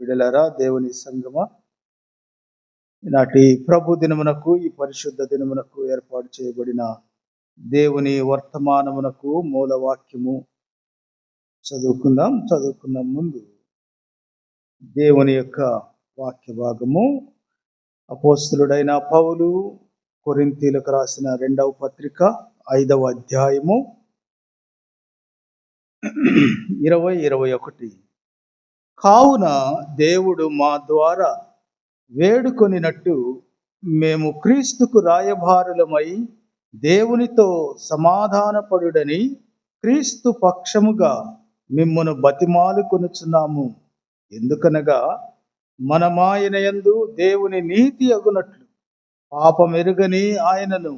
బిడ్డలారా, దేవుని సంగమా, ఈనాటి ప్రభు దినమునకు, ఈ పరిశుద్ధ దినమునకు ఏర్పాటు చేయబడిన దేవుని వర్తమానమునకు మూలవాక్యము చదువుకున్న ముందు దేవుని యొక్క వాక్య భాగము అపోస్తలుడైన పౌలు కొరింథీయులకు రాసిన 2వ పత్రిక 5వ అధ్యాయము 20-21. కావున దేవుడు మా ద్వారా వేడుకొనినట్టు మేము క్రీస్తుకు రాయబారులమై దేవునితో సమాధానపడుడని క్రీస్తు పక్షముగా మిమ్మును బతిమాలుకొనుచున్నాము. ఎందుకనగా మనమాయన యందు దేవుని నీతి అగునట్లు పాపమెరుగని ఆయనను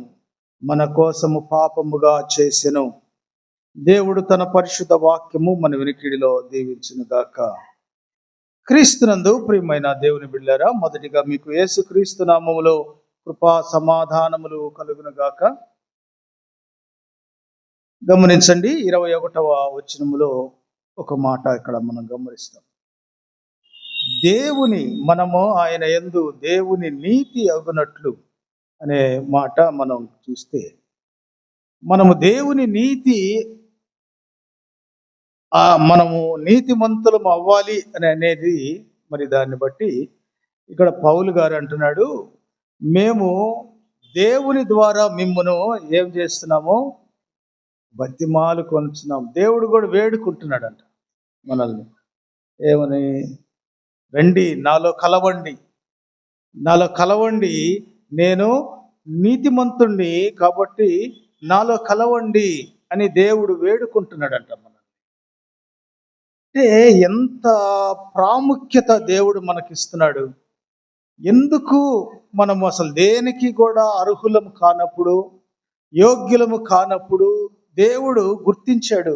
మన కోసము పాపముగా చేసెను. దేవుడు తన పరిశుద్ధ వాక్యము మన వినికిడిలో దీవించునుగాక. క్రీస్తునందు ప్రియమైన దేవుని బిడ్డలారా, మొదటిగా మీకు యేసుక్రీస్తు నామములో కృపా సమాధానములు కలుగునుగాక. గమనించండి, 21వ వచనములో ఒక మాట ఇక్కడ మనం గమనిస్తాం. మనము ఆయన యందు దేవుని నీతి అగునట్లు అనే మాట మనం చూస్తే, మనము దేవుని నీతి, మనము నీతిమంతులం అవ్వాలి అనేది మరి దాన్ని బట్టి ఇక్కడ పౌలు గారు అంటున్నాడు, మేము దేవుని ద్వారా మిమ్మును ఏం చేస్తున్నాము, బతిమాలు కొనుచున్నాం. దేవుడు కూడా వేడుకుంటున్నాడంట మనల్ని, ఏమని, రండి నాలో కలవండి, నేను నీతిమంతుణ్ణి కాబట్టి నాలో కలవండి అని దేవుడు వేడుకుంటున్నాడంట మనల్ని. అంటే ఎంత ప్రాముఖ్యత దేవుడు మనకిస్తున్నాడు. ఎందుకు మనము అసలు దేనికి కూడా అర్హులము కానప్పుడు, యోగ్యులము కానప్పుడు దేవుడు గుర్తించాడు.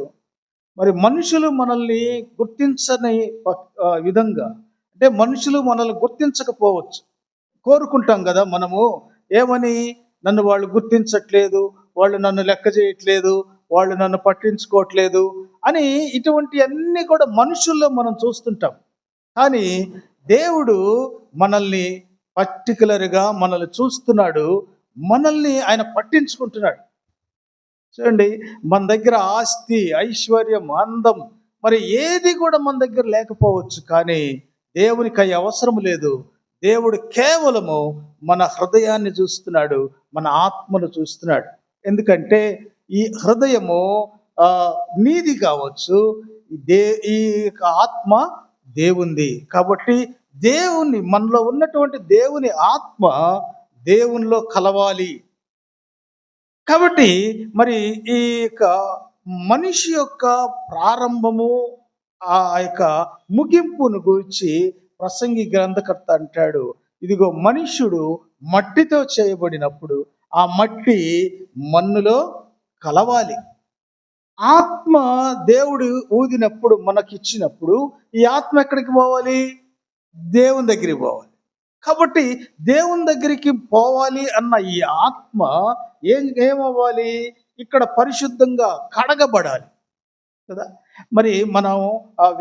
మరి మనుషులు మనల్ని గుర్తించని విధంగా, అంటే మనుషులు మనల్ని గుర్తించకపోవచ్చు. కోరుకుంటాం కదా మనము, ఏమని, నన్ను వాళ్ళు గుర్తించట్లేదు, వాళ్ళు నన్ను లెక్క చేయట్లేదు, వాళ్ళు నన్ను పట్టించుకోవట్లేదు అని ఇటువంటి అన్ని కూడా మనుషుల్లో మనం చూస్తుంటాం. కానీ దేవుడు మనల్ని పర్టికులర్గా మనల్ని చూస్తున్నాడు, మనల్ని ఆయన పట్టించుకుంటున్నాడు. చూడండి, మన దగ్గర ఆస్తి, ఐశ్వర్యం, అందం మరి ఏది కూడా మన దగ్గర లేకపోవచ్చు, కానీ దేవునికి అవి అవసరం లేదు. దేవుడు కేవలము మన హృదయాన్ని చూస్తున్నాడు, మన ఆత్మను చూస్తున్నాడు. ఎందుకంటే ఈ హృదయము నీది కావచ్చు, ఈ ఆత్మ దేవుంది. కాబట్టి దేవుని, మనలో ఉన్నటువంటి దేవుని ఆత్మ దేవునిలో కలవాలి. కాబట్టి మరి ఈ యొక్క మనిషి యొక్క ప్రారంభము, ఆ యొక్క ముగింపును గురించి ప్రసంగి గ్రంథకర్త అంటాడు, ఇదిగో మనుష్యుడు మట్టితో చేయబడినప్పుడు ఆ మట్టి మన్నులో కలవాలి. ఆత్మ దేవుడు ఊదినప్పుడు, మనకిచ్చినప్పుడు ఈ ఆత్మ ఎక్కడికి పోవాలి, దేవుని దగ్గరికి పోవాలి. కాబట్టి దేవుని దగ్గరికి పోవాలి అన్న ఈ ఆత్మ ఏమవ్వాలి, ఇక్కడ పరిశుద్ధంగా కడగబడాలి కదా. మరి మనం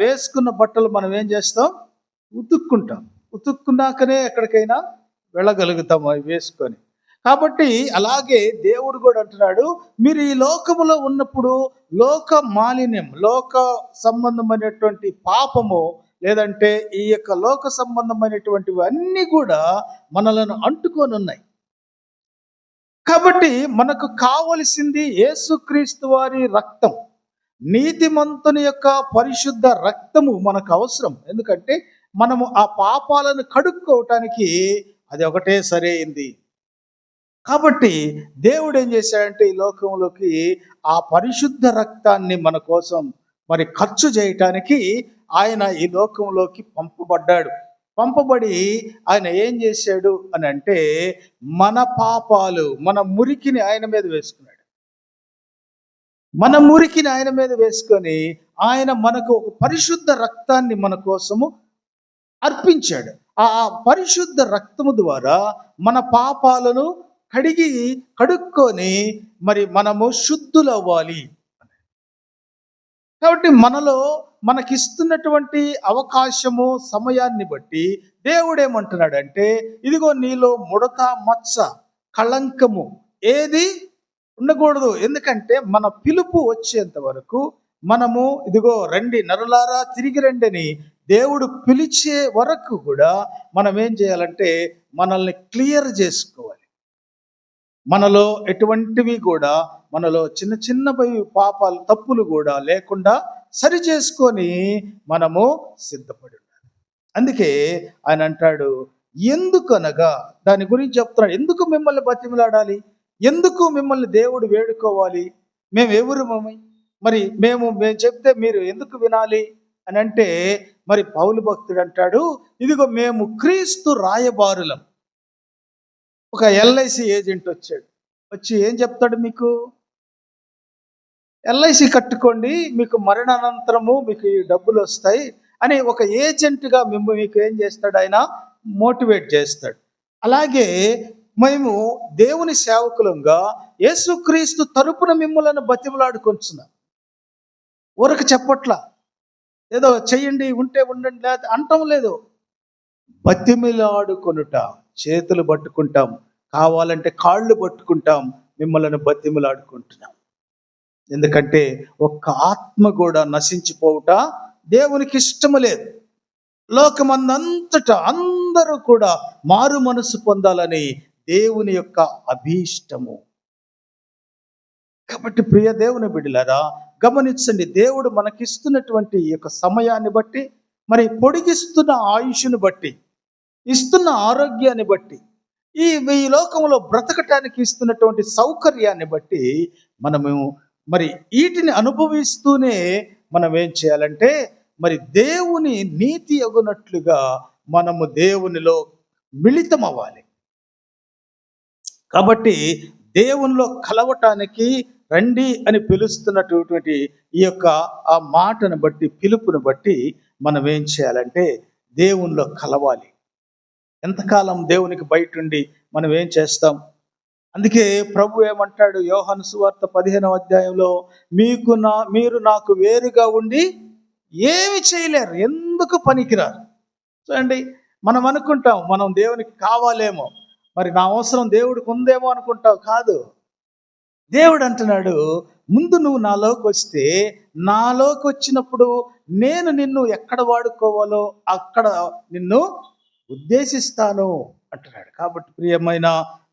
వేసుకున్న బట్టలు మనం ఏం చేస్తాం, ఉతుక్కున్నాకనే ఎక్కడికైనా వెళ్ళగలుగుతాం అవి వేసుకొని. కాబట్టి అలాగే దేవుడు కూడా అంటున్నాడు, మీరు ఈ లోకములో ఉన్నప్పుడు లోక మాలిన్యం, లోక సంబంధమైనటువంటి పాపము, లేదంటే ఈ యొక్క లోక సంబంధమైనటువంటివి అన్నీ కూడా మనలను అంటుకొని ఉన్నాయి. కాబట్టి మనకు కావలసింది యేసుక్రీస్తు వారి రక్తం, నీతిమంతుని యొక్క పరిశుద్ధ రక్తము మనకు అవసరం. ఎందుకంటే మనము ఆ పాపాలను కడుక్కోవటానికి అది ఒకటే సరైంది. కాబట్టి దేవుడు ఏం చేశాడంటే ఈ లోకంలోకి ఆ పరిశుద్ధ రక్తాన్ని మన కోసం మరి ఖర్చు చేయటానికి ఆయన ఈ లోకంలోకి పంపబడి ఆయన ఏం చేశాడు అని అంటే, మన పాపాలు, మన మురికిని ఆయన మీద వేసుకున్నాడు. మన మురికిని ఆయన మీద వేసుకొని ఆయన మనకు ఒక పరిశుద్ధ రక్తాన్ని మన కోసము అర్పించాడు. ఆ పరిశుద్ధ రక్తము ద్వారా మన పాపాలను కడుక్కొని మరి మనము శుద్ధులవ్వాలి. కాబట్టి మనలో మనకిస్తున్నటువంటి అవకాశము సమయాన్ని బట్టి దేవుడు ఏమంటున్నాడంటే, ఇదిగో నీలో ముడత మచ్చ కళంకము ఏది ఉండకూడదు. ఎందుకంటే మన పిలుపు వచ్చేంత వరకు మనము ఇదిగో రండి నరులారా తిరిగి రండి అని దేవుడు పిలిచే వరకు కూడా మనం ఏం చేయాలంటే మనల్ని క్లియర్ చేసుకోవాలి. మనలో ఎటువంటివి కూడా, మనలో చిన్న చిన్న పాపాలు తప్పులు కూడా లేకుండా సరి చేసుకొని మనము సిద్ధపడి ఉండాలి. అందుకే ఆయన అంటాడు, ఎందుకనగా దాని గురించి చెప్తున్నాడు. ఎందుకు మిమ్మల్ని బతిమలాడాలి, ఎందుకు మిమ్మల్ని దేవుడు వేడుకోవాలి, మేము ఎవరు మరి మేము చెప్తే మీరు ఎందుకు వినాలి అని అంటే, మరి పౌలు భక్తుడు అంటాడు, ఇదిగో మేము క్రీస్తు రాయబారులం. ఒక ఎల్ఐసి ఏజెంట్ వచ్చి ఏం చెప్తాడు, మీకు ఎల్ఐసి కట్టుకోండి, మీకు మరణానంతరము మీకు ఈ డబ్బులు వస్తాయి అని ఒక ఏజెంట్గా మీకు ఏం చేస్తాడు, ఆయన మోటివేట్ చేస్తాడు. అలాగే మేము దేవుని సేవకులంగా యేసుక్రీస్తు తరపున మిమ్మల్ని బతిమలాడుకొంచున్నాం. ఊరకు చెప్పట్లా, ఏదో చెయ్యండి ఉంటే ఉండండి లేదా అంటం లేదు. బతిమిలాడుకొనుట, చేతులు పట్టుకుంటాం, కావాలంటే కాళ్ళు పట్టుకుంటాం, మిమ్మల్ని బతిమిలాడుకుంటున్నాం. ఎందుకంటే ఒక్క ఆత్మ కూడా నశించిపోవుట దేవునికి ఇష్టము లేదు. లోకమందంతటా అందరూ కూడా మారు మనసు పొందాలని దేవుని యొక్క అభీష్టము. కాబట్టి ప్రియ దేవుని బిడ్డలారా గమనించండి, దేవుడు మనకిస్తున్నటువంటి ఈ యొక్క సమయాన్ని బట్టి, మరి పొడిగిస్తున్న ఆయుష్ను బట్టి, ఇస్తున్న ఆరోగ్యాన్ని బట్టి, ఈ లోకంలో బ్రతకటానికి ఇస్తున్నటువంటి సౌకర్యాన్ని బట్టి మనము మరి వీటిని అనుభవిస్తూనే మనం ఏం చేయాలంటే, మరి దేవుని నీతి అగునట్లుగా మనము దేవునిలో మిళితం అవ్వాలి. కాబట్టి దేవునిలో కలవటానికి రండి అని పిలుస్తున్నటువంటి ఈ యొక్క ఆ మాటను బట్టి, పిలుపుని బట్టి మనం ఏం చేయాలంటే దేవునిలో కలవాలి. ఎంతకాలం దేవునికి బయట ఉండి మనం ఏం చేస్తాం? అందుకే ప్రభు ఏమంటాడు యోహాను సువార్త 15వ అధ్యాయంలో, మీరు నాకు వేరుగా ఉండి ఏమి చేయలేరు, ఎందుకు పనికిరారు. చూడండి, మనం అనుకుంటాం మనం దేవునికి కావాలేమో, మరి నా అవసరం దేవుడికి ఉందేమో అనుకుంటావు. కాదు, దేవుడు అంటున్నాడు, ముందు నువ్వు నాలోకి వస్తే, నాలోకి వచ్చినప్పుడు నేను నిన్ను ఎక్కడ వాడుకోవాలో అక్కడ నిన్ను ఉద్దేశిస్తాను అంటున్నాడు. కాబట్టి ప్రియమైన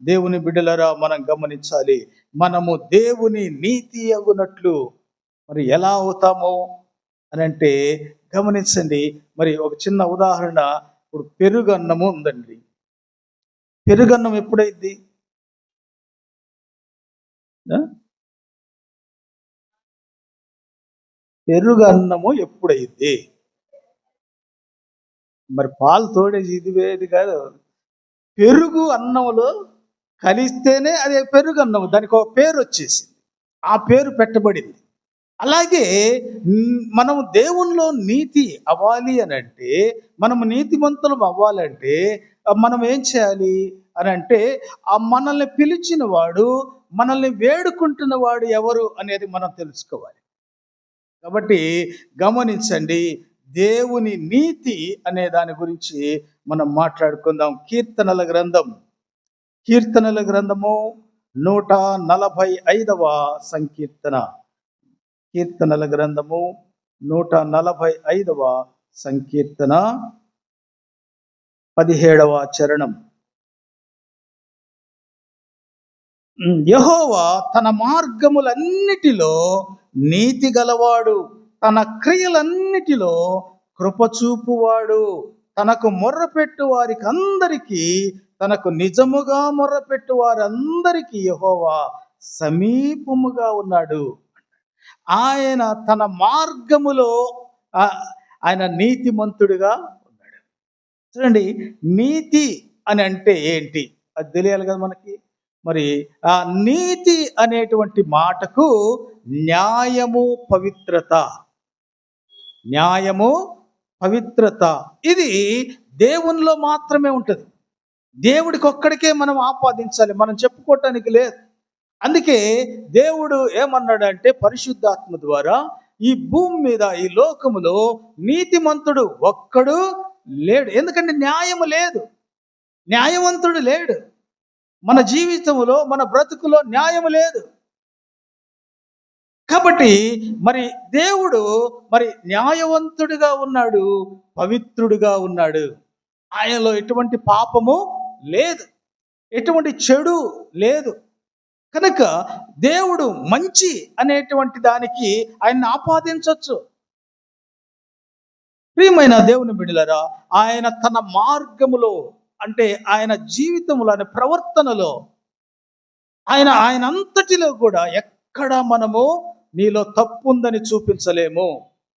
దేవుని బిడ్డలారా మనం గమనించాలి, మనము దేవుని నీతి అగునట్లు మరి ఎలా అవుతామో అని అంటే గమనించండి. మరి ఒక చిన్న ఉదాహరణ, ఇప్పుడు పెరుగన్నము ఉందండి. పెరుగన్నం ఎప్పుడైంది? పెరుగన్నము ఎప్పుడైంది? మరి పాలు తోడేసి ఇది వేది కాదు. పెరుగు అన్నంలో కలిస్తేనే అది పెరుగు అన్నం, దానికి ఒక పేరు వచ్చేసింది, ఆ పేరు పెట్టబడింది. అలాగే మనం దేవునిలో నీతి అవ్వాలి అని అంటే, మనము నీతిమంతులం అవ్వాలంటే మనం ఏం చేయాలి అని అంటే, ఆ మనల్ని పిలిచిన వాడు, మనల్ని వేడుకుంటున్న వాడు ఎవరు అనేది మనం తెలుసుకోవాలి. కాబట్టి గమనించండి, దేవుని నీతి అనే దాని గురించి మనం మాట్లాడుకుందాం. కీర్తనల గ్రంథము 145వ సంకీర్తన. కీర్తనల గ్రంథము 145వ సంకీర్తన 17వ చరణం. యెహోవా తన మార్గములన్నిటిలో నీతి గలవాడు, తన క్రియలన్నిటిలో కృపచూపువాడు. తనకు మొర్రపెట్టు వారికి అందరికీ, తనకు నిజముగా మొర్రపెట్టు వారందరికీ యెహోవా సమీపముగా ఉన్నాడు. ఆయన తన మార్గములో ఆయన నీతిమంతుడిగా ఉన్నాడు. చూడండి, నీతి అని అంటే ఏంటి అది తెలియాలి కదా మనకి. మరి ఆ నీతి అనేటువంటి మాటకు న్యాయము, పవిత్రత, ఇది దేవునిలో మాత్రమే ఉంటుంది. దేవుడికి ఒక్కడికే మనం ఆపాదించాలి, మనం చెప్పుకోవటానికి లేదు. అందుకే దేవుడు ఏమన్నాడంటే పరిశుద్ధాత్మ ద్వారా, ఈ భూమి మీద ఈ లోకములో నీతిమంతుడు ఒక్కడు లేడు. ఎందుకంటే న్యాయము లేదు, న్యాయవంతుడు లేడు. మన జీవితంలో మన బ్రతుకులో న్యాయము లేదు. కాబట్టి మరి దేవుడు మరి న్యాయవంతుడిగా ఉన్నాడు, పవిత్రుడిగా ఉన్నాడు. ఆయనలో ఎటువంటి పాపము లేదు, ఎటువంటి చెడు లేదు. కనుక దేవుడు మంచి అనేటువంటి దానికి ఆయన్ని ఆపాదించవచ్చు. ప్రియమైన దేవుని బిడ్డలారా, ఆయన తన మార్గములో అంటే ఆయన జీవితంలో, ఆయన ప్రవర్తనలో, ఆయన అంతటిలో కూడా ఎక్కడ మనము నీలో తప్పు ఉందని చూపించలేము.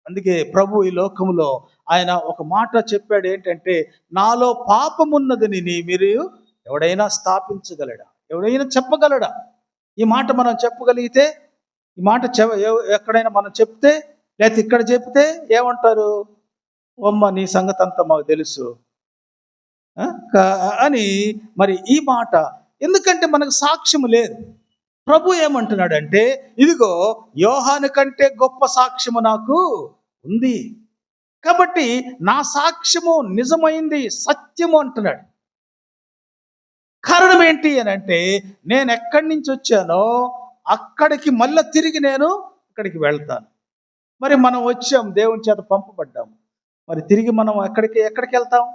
అందుకే ప్రభు ఈ లోకంలో ఆయన ఒక మాట చెప్పాడు, ఏంటంటే నాలో పాపమున్నదని మీరు ఎవడైనా స్థాపించగలడా, ఎవడైనా చెప్పగలడా? ఈ మాట మనం చెప్పగలిగితే, ఈ మాట ఎక్కడైనా మనం చెప్తే, లేకపోతే ఇక్కడ చెప్తే ఏమంటారు? అమ్మ నీ సంగతి అంతా మాకు తెలుసు అని. మరి ఈ మాట ఎందుకంటే మనకు సాక్ష్యం లేదు. ప్రభు ఏమంటున్నాడంటే, ఇదిగో యోహాను కంటే గొప్ప సాక్ష్యము నాకు ఉంది, కాబట్టి నా సాక్ష్యము నిజమైంది, సత్యము అంటున్నాడు. కారణం ఏంటి అని అంటే, నేను ఎక్కడి నుంచి వచ్చానో అక్కడికి మళ్ళీ తిరిగి నేను ఇక్కడికి వెళ్తాను. మరి మనం వచ్చాం, దేవుని చేత పంపబడ్డాము. మరి తిరిగి మనం ఎక్కడికి వెళ్తాం?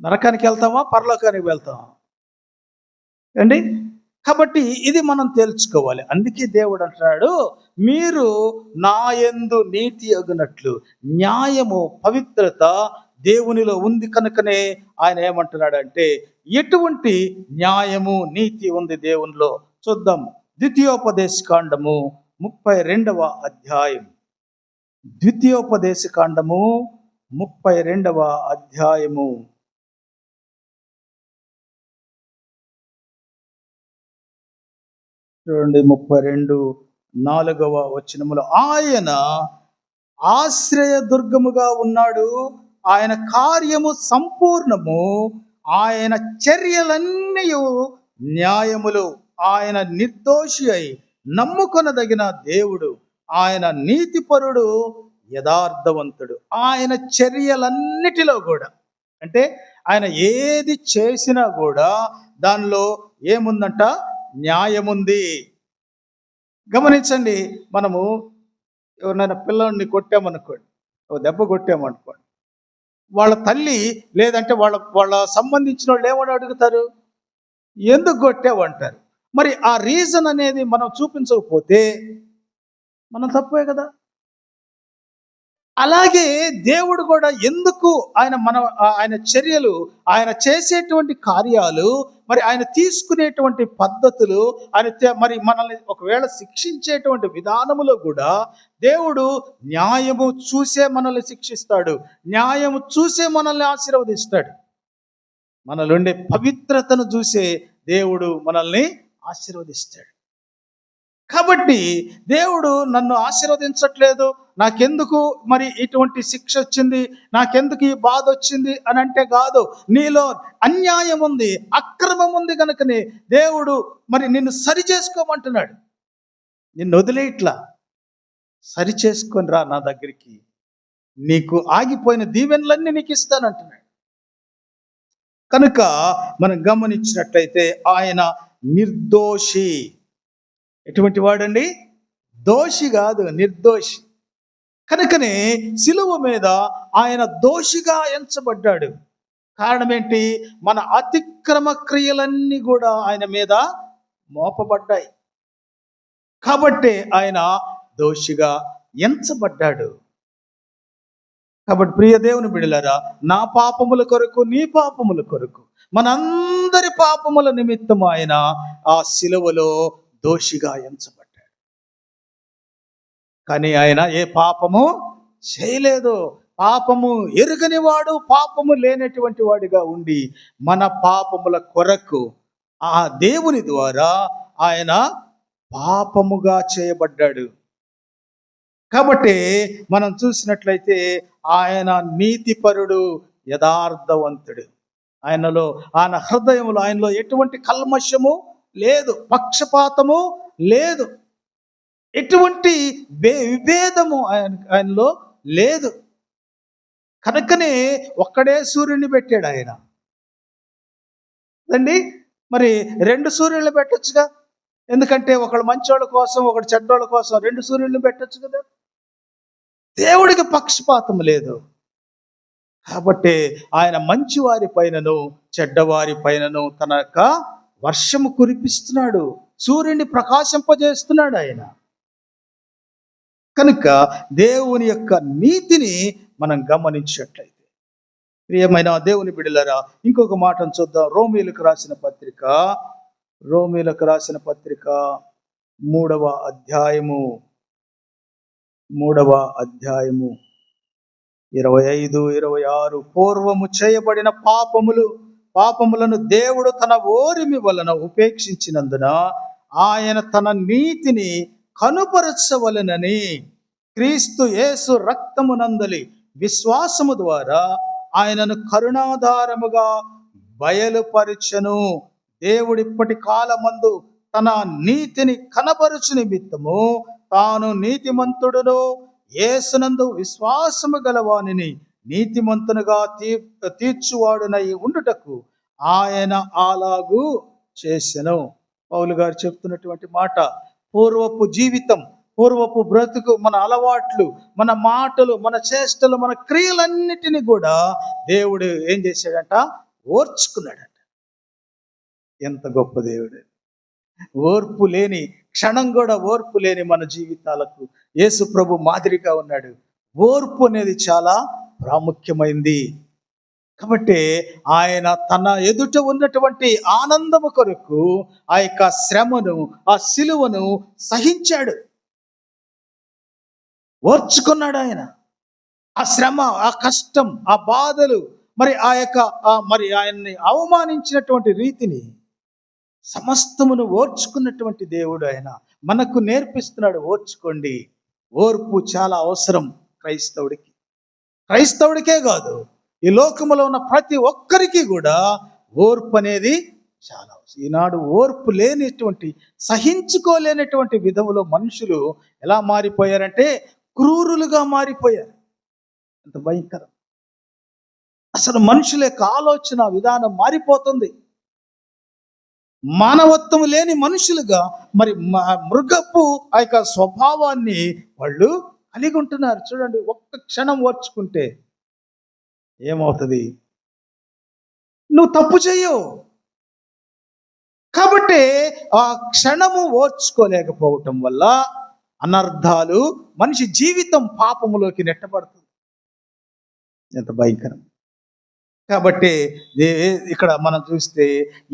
నరకానికి వెళ్తామా, పరలోకానికి వెళ్తామా అండి? కాబట్టి ఇది మనం తెలుసుకోవాలి. అందుకే దేవుడు అంటున్నాడు, మీరు నా యందు నీతి అగునట్లు, న్యాయము పవిత్రత దేవునిలో ఉంది కనుకనే ఆయన ఏమంటున్నాడు అంటే, ఎటువంటి న్యాయము నీతి ఉంది దేవునిలో చూద్దాం. ద్వితీయోపదేశ కాండము 32వ అధ్యాయం. ద్వితీయోపదేశ కాండము 32వ అధ్యాయము. చూడండి, 32:4 వచనములో, ఆయన ఆశ్రయ దుర్గముగా ఉన్నాడు, ఆయన కార్యము సంపూర్ణము, ఆయన చర్యలన్నీ న్యాయములు, ఆయన నిర్దోషి అయి నమ్ముకొనదగిన దేవుడు, ఆయన నీతిపరుడు, యథార్థవంతుడు. ఆయన చర్యలన్నిటిలో కూడా, అంటే ఆయన ఏది చేసినా కూడా దానిలో ఏముందంట? న్యాయముంది. గమనించండి, మనము ఎవరినైనా పిల్లల్ని కొట్టామనుకోండి, దెబ్బ కొట్టామనుకోండి, వాళ్ళ తల్లి లేదంటే వాళ్ళ సంబంధించిన వాళ్ళు ఏమని అడుగుతారు? ఎందుకు కొట్టావు అంటారు. మరి ఆ రీజన్ అనేది మనం చూపించకపోతే మనం తప్పే కదా. అలాగే దేవుడు కూడా ఎందుకు ఆయన చర్యలు, ఆయన చేసేటువంటి కార్యాలు, మరి ఆయన తీసుకునేటువంటి పద్ధతులు, మరి మనల్ని ఒకవేళ శిక్షించేటువంటి విధానములో కూడా దేవుడు న్యాయము చూసే మనల్ని శిక్షిస్తాడు, న్యాయము చూసే మనల్ని ఆశీర్వదిస్తాడు. మనలుండే పవిత్రతను చూసే దేవుడు మనల్ని ఆశీర్వదిస్తాడు. కాబట్టి దేవుడు నన్ను ఆశీర్వదించట్లేదు, నాకెందుకు మరి ఇటువంటి శిక్ష వచ్చింది, నాకెందుకు ఈ బాధ వచ్చింది అని అంటే కాదు. నీలో అన్యాయం ఉంది, అక్రమం ఉంది కనుకనే దేవుడు మరి నిన్ను సరి చేసుకోమంటున్నాడు. నిన్ను వదిలేట్లా, సరి చేసుకొని రా నా దగ్గరికి, నీకు ఆగిపోయిన దీవెనలన్నీ నీకు ఇస్తానంటున్నాడు. కనుక మనం గమనించినట్లయితే ఆయన నిర్దోషి. ఎటువంటి వాడండి? దోషి కాదు, నిర్దోషి. కనుకనే సిలువ మీద ఆయన దోషిగా ఎంచబడ్డాడు. కారణం ఏంటి? మన అతిక్రమ క్రియలన్నీ కూడా ఆయన మీద మోపబడ్డాయి కాబట్టి ఆయన దోషిగా ఎంచబడ్డాడు. కాబట్టి ప్రియ దేవుని బిడ్డలారా, నా పాపముల కొరకు, నీ పాపముల కొరకు, మనందరి పాపముల నిమిత్తం ఆయన ఆ సిలువలో దోషిగా ఎంచబడ్డాడు. కానీ ఆయన ఏ పాపము చేయలేదు. పాపము ఎరుగని వాడు, పాపము లేనటువంటి వాడిగా ఉండి మన పాపముల కొరకు ఆ దేవుని ద్వారా ఆయన పాపముగా చేయబడ్డాడు. కాబట్టి మనం చూసినట్లయితే ఆయన నీతిపరుడు, యథార్థవంతుడు. ఆయన హృదయంలో, ఆయనలో ఎటువంటి కల్మషము లేదు, పక్షపాతము లేదు. ఎటువంటి విభేదము ఆయనలో లేదు. కనుకనే ఒక్కడే సూర్యుడిని పెట్టాడు ఆయన అండి. మరి 2 సూర్యుళ్ళు పెట్టొచ్చుగా. ఎందుకంటే ఒకళ్ళు మంచోళ్ళ కోసం, ఒకడు చెడ్డోళ్ళ కోసం 2 సూర్యులను పెట్టొచ్చు కదా. దేవుడికి పక్షపాతం లేదు. కాబట్టి ఆయన మంచి వారి పైనను చెడ్డవారి పైనను తన యొక్క వర్షము కురిపిస్తున్నాడు, సూర్యుని ప్రకాశింపజేస్తున్నాడు ఆయన. కనుక దేవుని యొక్క నీతిని మనం గమనించినట్లయితే, ప్రియమైన దేవుని బిడ్డలారా, ఇంకొక మాటను చూద్దాం. రోమీయులకు రాసిన పత్రిక 3వ అధ్యాయము 25, 26. పూర్వము చేయబడిన పాపములను దేవుడు తన ఓరిమి వలన ఉపేక్షించినందున ఆయన తన నీతిని కనుపరచవలెనని క్రీస్తు యేసు రక్తమునందలి విశ్వాసము ద్వారా ఆయనను కరుణాధారముగా బయలుపరచెను. దేవుడిప్పటి కాలమందు తన నీతిని కనపరచు నిమిత్తము తాను నీతిమంతుడును యేసునందు విశ్వాసము గలవానిని నీతిమంతునిగా తీర్చువాడునై ఉండుటకు ఆయన అలాగూ చేసెను. పౌలు గారు చెప్తున్నటువంటి మాట, పూర్వపు జీవితం, పూర్వపు బ్రతుకు, మన అలవాట్లు, మన మాటలు, మన చేష్టలు, మన క్రియలన్నిటినీ కూడా దేవుడు ఏం చేశాడట? ఓర్చుకున్నాడట. ఎంత గొప్ప దేవుడు! ఓర్పు లేని క్షణం కూడా ఓర్పు లేని మన జీవితాలకు యేసు ప్రభు మాదిరిగా ఉన్నాడు. ఓర్పు అనేది చాలా ప్రాముఖ్యమైంది. కాబట్టి ఆయన తన ఎదుట ఉన్నటువంటి ఆనందము కొరకు ఆ యొక్క శ్రమను, ఆ సిలువను సహించాడు, ఓర్చుకున్నాడు ఆయన. ఆ శ్రమ, ఆ కష్టం, ఆ బాధలు, మరి ఆ యొక్క మరి ఆయన్ని అవమానించినటువంటి రీతిని సమస్తమును ఓర్చుకున్నటువంటి దేవుడు ఆయన మనకు నేర్పిస్తున్నాడు. ఓర్చుకోండి. ఓర్పు చాలా అవసరం క్రైస్తవుడికే కాదు, ఈ లోకములో ఉన్న ప్రతి ఒక్కరికి కూడా ఓర్పు అనేది చాలా అవసరం. ఈనాడు ఓర్పు లేనిటువంటి, సహించుకోలేనటువంటి విధములో మనుషులు ఎలా మారిపోయారంటే క్రూరులుగా మారిపోయారు. అంత భయంకరం. అసలు మనుషుల యొక్క ఆలోచన విధానం మారిపోతుంది. మానవత్వం లేని మనుషులుగా, మరి మృగపు ఆ యొక్క స్వభావాన్ని వాళ్ళు కలిగి ఉంటున్నారు. చూడండి, ఒక్క క్షణం ఓర్చుకుంటే ఏమవుతుంది? నువ్వు తప్పు చేయవు. కాబట్టి ఆ క్షణము ఓర్చుకోలేకపోవటం వల్ల అనర్థాలు, మనిషి జీవితం పాపములోకి నెట్టబడుతుంది. ఎంత భయంకరం! కాబట్టి ఇక్కడ మనం చూస్తే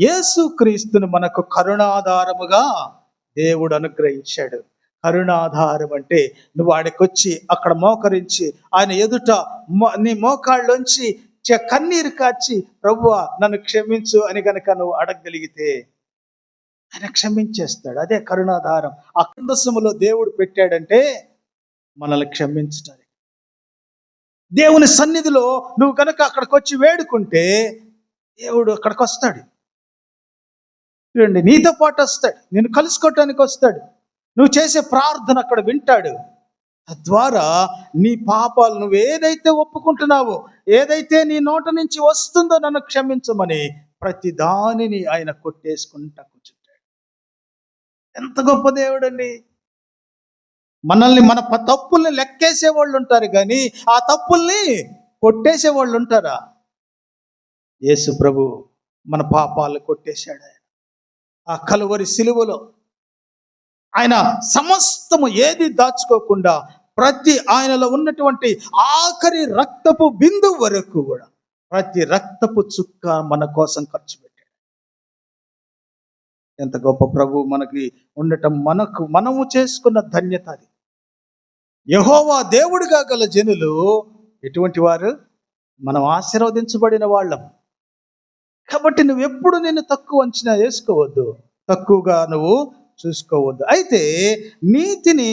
యేసుక్రీస్తుని మనకు కరుణాధారముగా దేవుడు అనుగ్రహించాడు. కరుణాధారం అంటే నువ్వు వాడికి వచ్చి అక్కడ మోకరించి ఆయన ఎదుట నీ మోకాళ్ళలోంచి కన్నీరు కాచి ప్రభువా నన్ను క్షమించు అని గనక నువ్వు అడగగలిగితే ఆయన క్షమించేస్తాడు. అదే కరుణాధారం. ఆ కిందసములో దేవుడు పెట్టాడంటే మనల్ని క్షమించడానికి. దేవుని సన్నిధిలో నువ్వు కనుక అక్కడికి వచ్చి వేడుకుంటే దేవుడు అక్కడికి వస్తాడు. చూడండి, నీతో పాటు వస్తాడు, నేను కలుసుకోవటానికి వస్తాడు. నువ్వు చేసే ప్రార్థన అక్కడ వింటాడు. తద్వారా నీ పాపాలు నువ్వు ఏదైతే ఒప్పుకుంటున్నావో, ఏదైతే నీ నోట నుంచి వస్తుందో నన్ను క్షమించమని ప్రతి దానిని ఆయన కొట్టేసుకుంటా కూర్చుంటాడు. ఎంత గొప్ప దేవుడండి! మనల్ని, మన తప్పుల్ని లెక్కేసే వాళ్ళు ఉంటారు, కానీ ఆ తప్పుల్ని కొట్టేసే వాళ్ళు ఉంటారా? యేసు ప్రభు మన పాపాలను కొట్టేశాడు. ఆ కలువరి సిలువలో ఆయన సమస్తము ఏది దాచుకోకుండా ప్రతి ఆయనలో ఉన్నటువంటి ఆఖరి రక్తపు బిందువు వరకు కూడా ప్రతి రక్తపు చుక్క మన కోసం ఖర్చు పెట్టాడు. ఎంత గొప్ప ప్రభు మనకి ఉండటం మనము చేసుకున్న ధన్యత అది. యెహోవా దేవుడిగా గల జనులు ఎటువంటి వారు? మనం ఆశీర్వదించబడిన వాళ్ళం. కాబట్టి నువ్వు ఎప్పుడు నిన్ను తక్కువ అంచనా వేసుకోవద్దు, తక్కువగా నువ్వు చూసుకోవద్దు. అయితే నీతిని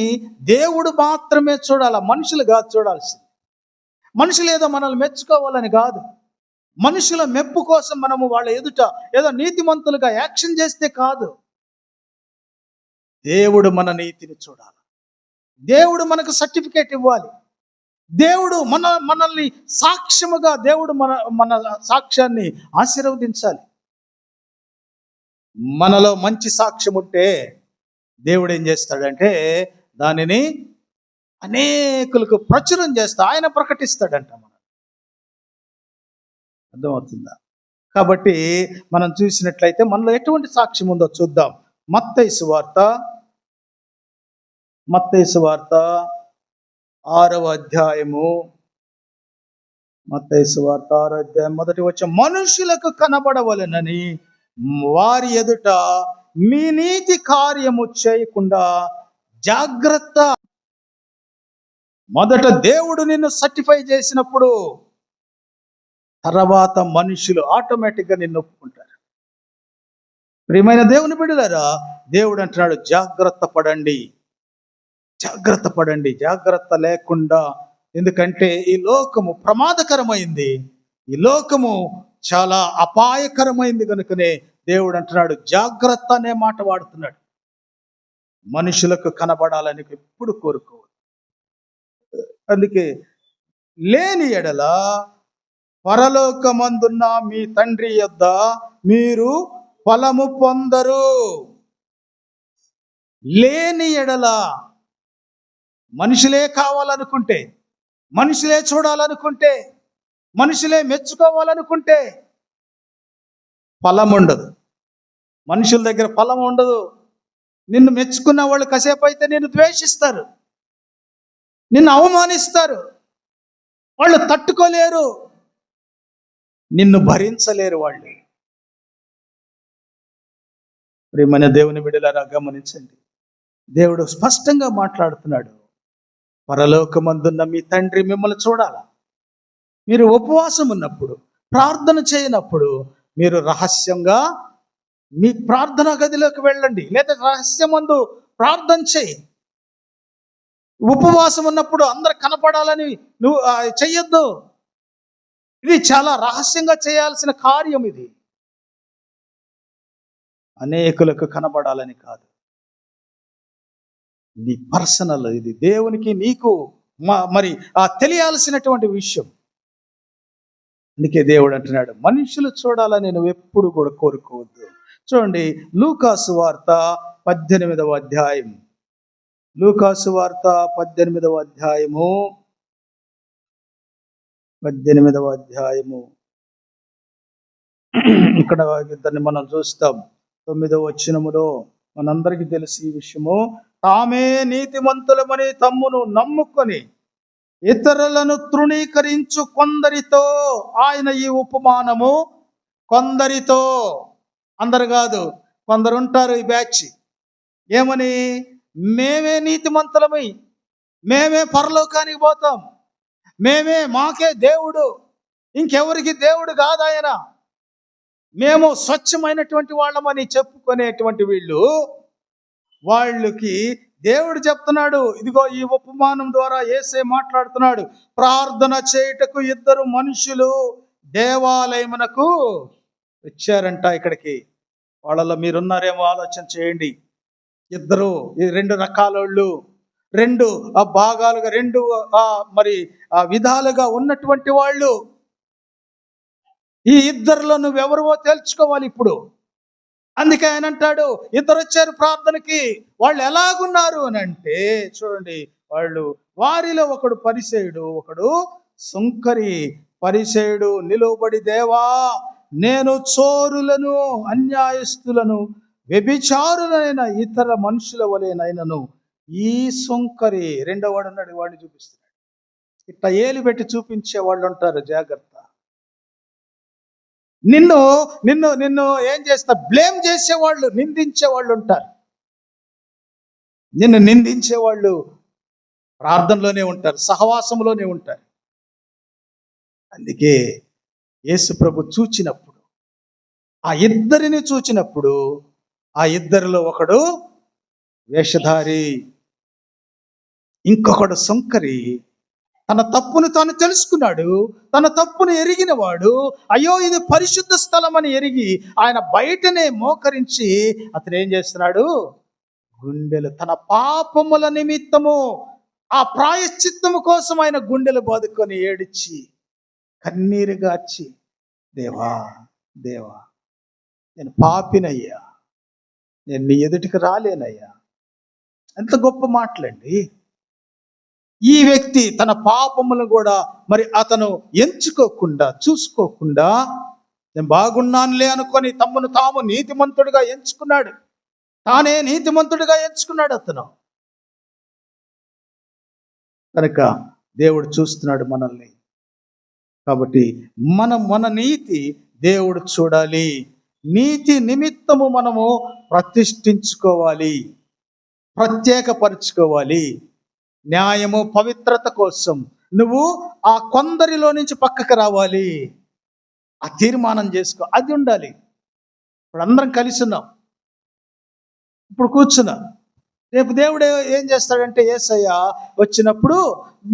దేవుడు మాత్రమే చూడాలి, మనుషులు కాదు చూడాల్సింది. మనుషులు ఏదో మనల్ని మెచ్చుకోవాలని కాదు, మనుషుల మెప్పు కోసం మనము వాళ్ళ ఎదుట ఏదో నీతిమంతులుగా యాక్షన్ చేస్తే కాదు. దేవుడు మన నీతిని చూడాలి. దేవుడు మనకు సర్టిఫికేట్ ఇవ్వాలి. దేవుడు మనల్ని సాక్ష్యముగా దేవుడు మన సాక్ష్యాన్ని ఆశీర్వదించాలి. మనలో మంచి సాక్ష్యం ఉంటే దేవుడు ఏం చేస్తాడంటే దానిని అనేకులకు ప్రచురం చేస్తా, ఆయన ప్రకటిస్తాడంట. మనం అర్థమవుతుందా? కాబట్టి మనం చూసినట్లయితే మనలో ఎటువంటి సాక్ష్యం ఉందో చూద్దాం. మత్తయి సువార్త 6వ అధ్యాయము, మత్తయి సువార్త 6వ అధ్యాయం మొదటి వచనం, మనుషులకు కనబడవలెనని వారి ఎదుట మీ నీతి కార్యము చేయకుండా జాగ్రత్త. మొదట దేవుడు నిన్ను సర్టిఫై చేసినప్పుడు తర్వాత మనుషులు ఆటోమేటిక్గా నిన్ను ఒప్పుకుంటారు. ప్రియమైన దేవుని బిడ్డలారా, దేవుడు అంటున్నాడు జాగ్రత్త పడండి, జాగ్రత్త పడండి. జాగ్రత్త లేకుండా, ఎందుకంటే ఈ లోకము ప్రమాదకరమైంది, ఈ లోకము చాలా అపాయకరమైంది కనుకనే దేవుడు అంటున్నాడు జాగ్రత్త అనే మాట వాడుతున్నాడు. మనుషులకు కనబడాలని ఎప్పుడు కోరుకోవద్దు. అందుకే లేని ఎడల పరలోకమందున్న మీ తండ్రి యొద్ద మీరు ఫలము పొందరు. లేని ఎడల, మనుషులే కావాలనుకుంటే, మనుషులే చూడాలనుకుంటే, మనుషులే మెచ్చుకోవాలనుకుంటే ఫలం ఉండదు. మనుషుల దగ్గర ఫలం ఉండదు. నిన్ను మెచ్చుకున్న వాళ్ళు కాసేపు అయితే నిన్ను ద్వేషిస్తారు, నిన్ను అవమానిస్తారు, వాళ్ళు తట్టుకోలేరు, నిన్ను భరించలేరు వాళ్ళు. ప్రియమైన దేవుని బిడ్డలారా గమనించండి, దేవుడు స్పష్టంగా మాట్లాడుతున్నాడు. పరలోకమందున్న మీ తండ్రి మిమ్మల్ని చూడాలా. మీరు ఉపవాసం ఉన్నప్పుడు, ప్రార్థన చేయనప్పుడు మీరు రహస్యంగా మీ ప్రార్థనా గదిలోకి వెళ్ళండి, లేదా రహస్యమందు ప్రార్థన చేయి. ఉపవాసం ఉన్నప్పుడు అందరు కనపడాలని నువ్వు చెయ్యొద్దు. ఇది చాలా రహస్యంగా చేయాల్సిన కార్యం. ఇది అనేకులకు కనబడాలని కాదు, నీ పర్సనల్, ఇది దేవునికి నీకు మరి తెలియాల్సినటువంటి విషయం. అందుకే దేవుడు అంటున్నాడు మనుషులు చూడాలని నువ్వు ఎప్పుడు కూడా కోరుకోవద్దు. చూడండి, లూకాసు వార్త 18వ అధ్యాయం, లూకాసు వార్త 18వ అధ్యాయము, 18వ అధ్యాయము ఇక్కడ దాన్ని మనం చూస్తాం. 9వ వచనములో మనందరికీ తెలిసి ఈ విషయము, తామే నీతిమంతులమని తమ్మును నమ్ముకొని ఇతరులను తృణీకరించు కొందరితో ఆయన ఈ ఉపమానము, కొందరితో, అందరు కాదు, కొందరు ఉంటారు ఈ బ్యాచ్, ఏమని, మేమే నీతిమంతులమై, మేమే పరలోకానికి పోతాం, మాకే దేవుడు, ఇంకెవరికి దేవుడు కాదు ఆయన, మేము స్వచ్ఛమైనటువంటి వాళ్ళమని చెప్పుకునేటువంటి వాళ్ళకి దేవుడు చెప్తున్నాడు, ఇదిగో ఈ ఉపమానం ద్వారా యేసే మాట్లాడుతున్నాడు, ప్రార్థన చేయుటకు 2 మనుషులు దేవాలయమునకు వచ్చారంట. ఇక్కడికి వాళ్ళలో మీరున్నారేమో ఆలోచన చేయండి. 2 రకాలోళ్ళు, 2 భాగాలుగా, 2 విధాలుగా ఉన్నటువంటి వాళ్ళు. ఈ 2లో నువ్వెవరివో తేల్చుకోవాలి ఇప్పుడు. అందుకే ఆయన అంటాడు 2 వచ్చారు ప్రార్థనకి, వాళ్ళు ఎలాగున్నారు అని అంటే, చూడండి, వారిలో ఒకడు పరిసయుడు, ఒకడు సుంకరి. పరిసయుడు నిలువబడి, దేవా, నేను చోరులను, అన్యాయస్తులను, వ్యభిచారులైన ఇతర మనుషుల వలెనైనను ఈ సుంకరి, రెండోవాడు ఉన్నాడు, వాడిని చూపిస్తున్నాడు. ఇట్లా ఏలు పెట్టి చూపించే వాళ్ళు ఉంటారు, జాగ్రత్త. నిన్ను నిన్ను నిన్ను ఏం చేస్తా, బ్లేమ్ చేసేవాళ్ళు, నిందించేవాళ్ళు ఉంటారు. నిన్ను నిందించేవాళ్ళు ప్రార్థనలోనే ఉంటారు, సహవాసంలోనే ఉంటారు. అందుకే యేసు ప్రభు చూచినప్పుడు, ఆ 2 చూచినప్పుడు, ఆ 2లో ఒకడు వేషధారి, ఇంకొకడు సుంకరి. తన తప్పును తాను తెలుసుకున్నాడు, తన తప్పును ఎరిగిన వాడు, అయ్యో ఇది పరిశుద్ధ స్థలం అని ఎరిగి ఆయన బయటనే మోకరించి అతను ఏం చేస్తున్నాడు, గుండెలు తన పాపముల నిమిత్తము ఆ ప్రాయశ్చిత్తము కోసం ఆయన గుండెలు బాదుకొని ఏడిచి కన్నీరు గార్చి, దేవా దేవా నేను పాపినయ్యా, నేను నీ ఎదుటికి రాలేనయ్యా. ఎంత గొప్ప మాటలండి. ఈ వ్యక్తి తన పాపములు కూడా మరి అతను ఎంచుకోకుండా చూసుకోకుండా నేను బాగున్నానులే అనుకొని తమ్మును తాము నీతిమంతుడిగా ఎంచుకున్నాడు. తానే నీతిమంతుడిగా ఎంచుకున్నాడు అతను. కనుక దేవుడు చూస్తున్నాడు మనల్ని. కాబట్టి మన నీతి దేవుడు చూడాలి. నీతి నిమిత్తము మనము ప్రతిష్ఠించుకోవాలి, ప్రత్యేకపరుచుకోవాలి. న్యాయము పవిత్రత కోసం నువ్వు ఆ కొందరిలో నుంచి పక్కకు రావాలి. ఆ తీర్మానం చేసుకో, అది ఉండాలి. ఇప్పుడు అందరం కలిసి ఉన్నాం, ఇప్పుడు కూర్చున్నాం. రేపు దేవుడు ఏం చేస్తాడంటే యేసయ్య వచ్చినప్పుడు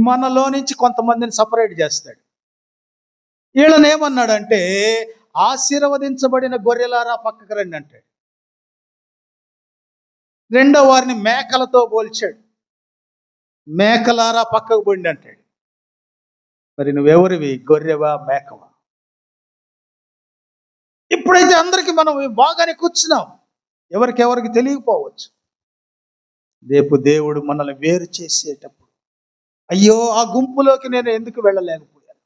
మనలో నుంచి కొంతమందిని సపరేట్ చేస్తాడు. వీళ్ళని ఏమన్నాడంటే ఆశీర్వదించబడిన గొర్రెలారా పక్కకు రండి అంటాడు. రెండో వారిని మేకలతో పోల్చాడు. మేకలారా పక్కకు పోండి అంటాడు. మరి నువ్వెవరివి, గొర్రెవా మేకవా? ఇప్పుడైతే అందరికి మనం బాగానే కూర్చున్నాం, ఎవరికి తెలియకపోవచ్చు. రేపు దేవుడు మనల్ని వేరు చేసేటప్పుడు అయ్యో ఆ గుంపులోకి నేను ఎందుకు వెళ్ళలేకపోయాను,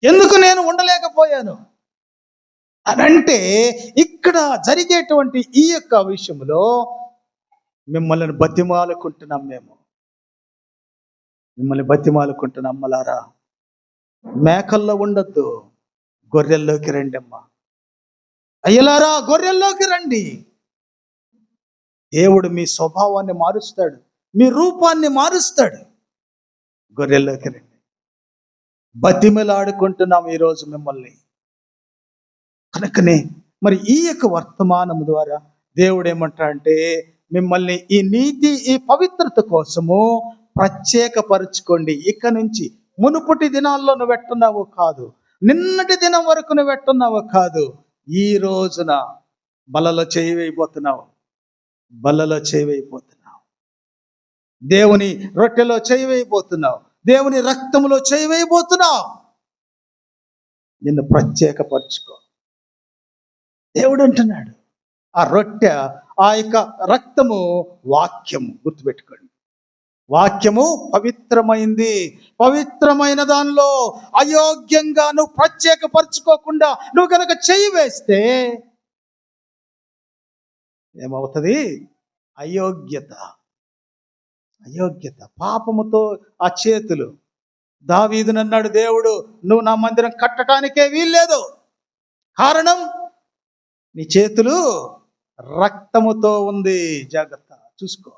ఎందుకు నేను ఉండలేకపోయాను అనంటే ఇక్కడ జరిగేటువంటి ఈ యొక్క విషయంలో మిమ్మల్ని బతిమాలుకుంటున్నాం. మిమ్మల్ని బతిమాలుకుంటున్నాం. అమ్మలారా, మేకల్లో ఉండొద్దు, గొర్రెల్లోకి రండి అమ్మా. అయ్యలారా, గొర్రెల్లోకి రండి. దేవుడు మీ స్వభావాన్ని మారుస్తాడు, మీ రూపాన్ని మారుస్తాడు. గొర్రెల్లోకి రండి. బతిమలాడుకుంటున్నాం ఈరోజు మిమ్మల్ని. కనుకనే మరి ఈ యొక్క వర్తమానం ద్వారా దేవుడు ఏమంటాడంటే మిమ్మల్ని ఈ నీతి, ఈ పవిత్రత కోసము ప్రత్యేకపరుచుకోండి. ఇక నుంచి మునుపటి దినాల్లో నువ్వు వెట్టున్నావు కాదు, నిన్నటి దినం వరకు నువ్వు వెట్టున్నావు కాదు, ఈ రోజున బలలో చేయి వేయబోతున్నావు. బలలో చేయి వేయబోతున్నావు, దేవుని రొట్టెలో చేయి వేయబోతున్నావు, దేవుని రక్తములో చేయి వేయబోతున్నావు. నిన్ను ప్రత్యేకపరచుకో. దేవుడు అంటున్నాడు ఆ రొట్టె, ఆ యొక్క రక్తము వాక్యము. గుర్తుపెట్టుకోండి, వాక్యము పవిత్రమైంది. పవిత్రమైన దానిలో అయోగ్యంగా నువ్వు ప్రత్యేకపరచుకోకుండా నువ్వు కనుక చెయ్యి వేస్తే ఏమవుతుంది? అయోగ్యత. పాపముతో ఆ చేతులు. దావీదునన్నాడు దేవుడు, నువ్వు నా మందిరం కట్టడానికే వీల్లేదు, కారణం నీ చేతులు రక్తముతో ఉంది. జాగ్రత్త, చూసుకో.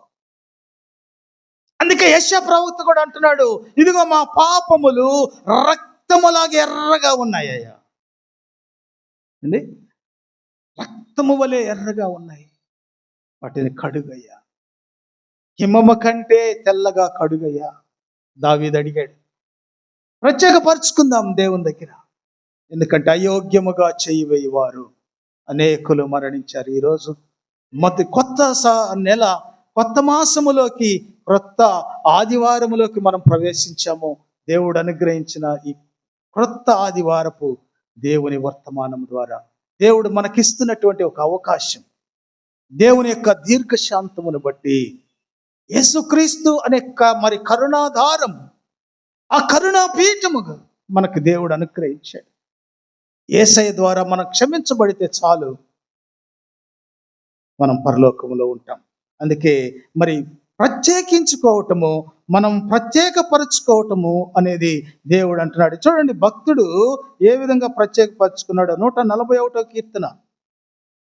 అందుకే యెషయా ప్రవక్త కూడా అంటున్నాడు, ఇదిగో మా పాపములు రక్తములాగా ఎర్రగా ఉన్నాయ్యా. అండి, రక్తము వలె ఎర్రగా ఉన్నాయి, వాటిని కడుగయ్యా. హిమము కంటే తెల్లగా కడుగయ్యా. దావీదు అడిగాడు. ప్రత్యేకపరుచుకుందాం దేవుని దగ్గర. ఎందుకంటే అయోగ్యముగా చేయి వేయవారు అనేకులు మరణించారు. ఈరోజు కొత్త నెల, కొత్త మాసములోకి, క్రొత్త ఆదివారములోకి మనం ప్రవేశించాము. దేవుడు అనుగ్రహించిన ఈ క్రొత్త ఆదివారపు దేవుని వర్తమానం ద్వారా దేవుడు మనకిస్తున్నటువంటి ఒక అవకాశం, దేవుని యొక్క దీర్ఘశాంతమును బట్టి యేసుక్రీస్తు అనే మరి కరుణాధారం, ఆ కరుణాపీఠముగా మనకు దేవుడు అనుగ్రహించాడు. యేసయ్య ద్వారా మనం క్షమించబడితే చాలు, మనం పరలోకములో ఉంటాం. అందుకే మరి ప్రత్యేకించుకోవటము, మనం ప్రత్యేకపరుచుకోవటము అనేది దేవుడు అంటున్నాడు. చూడండి, భక్తుడు ఏ విధంగా ప్రత్యేకపరుచుకున్నాడు. 141వ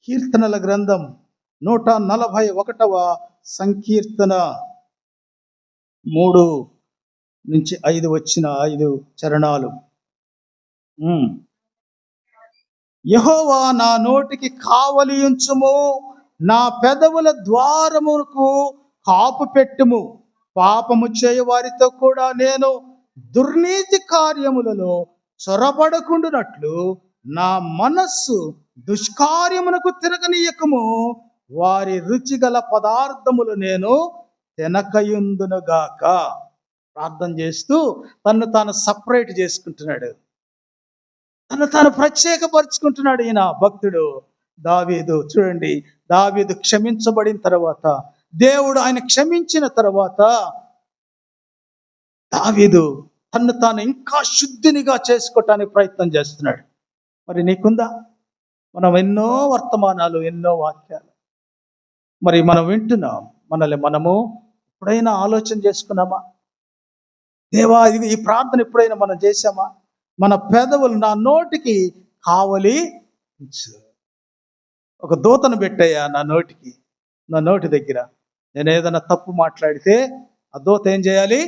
కీర్తనల గ్రంథం 141వ సంకీర్తన 3 నుంచి 5 వచ్చిన 5 చరణాలు. యెహోవా నా నోటికి కావలి ఉంచుము, నా పెదవుల ద్వారమునకు కాపు పెట్టుము. పాపము చేయు వారితో కూడా నేను దుర్నీతి కార్యములలో చొరబడకుండునట్లు నా మనస్సు దుష్కార్యమునకు తిరగనీయకము. వారి రుచిగల పదార్థములు నేను తినకయుందునుగాక. ప్రార్థన చేస్తూ తను తాను సపరేట్ చేసుకుంటున్నాడు, తను తాను ప్రత్యేకపరుచుకుంటున్నాడు. ఈయన భక్తుడు దావీదు. చూడండి, దావీదు క్షమించబడిన తర్వాత, దేవుడు ఆయన క్షమించిన తర్వాత దావీదు తను తాను ఇంకా శుద్ధినిగా చేసుకోవటానికి ప్రయత్నం చేస్తున్నాడు. మరి నీకుందా? మనం ఎన్నో వర్తమానాలు, ఎన్నో వాక్యాలు మరి మనం వింటున్నాం. మనల్ని మనము ఎప్పుడైనా ఆలోచన చేసుకున్నామా? దేవా, ఈ ప్రార్థన ఎప్పుడైనా మనం చేశామా? మన పెదవులు నా నోటికి కావలి ఉంచు. ఒక దూతను పెట్టాయా నా నోటికి, నా నోటి దగ్గర. నేను ఏదైనా తప్పు మాట్లాడితే ఆ దూత ఏం చేయాలి?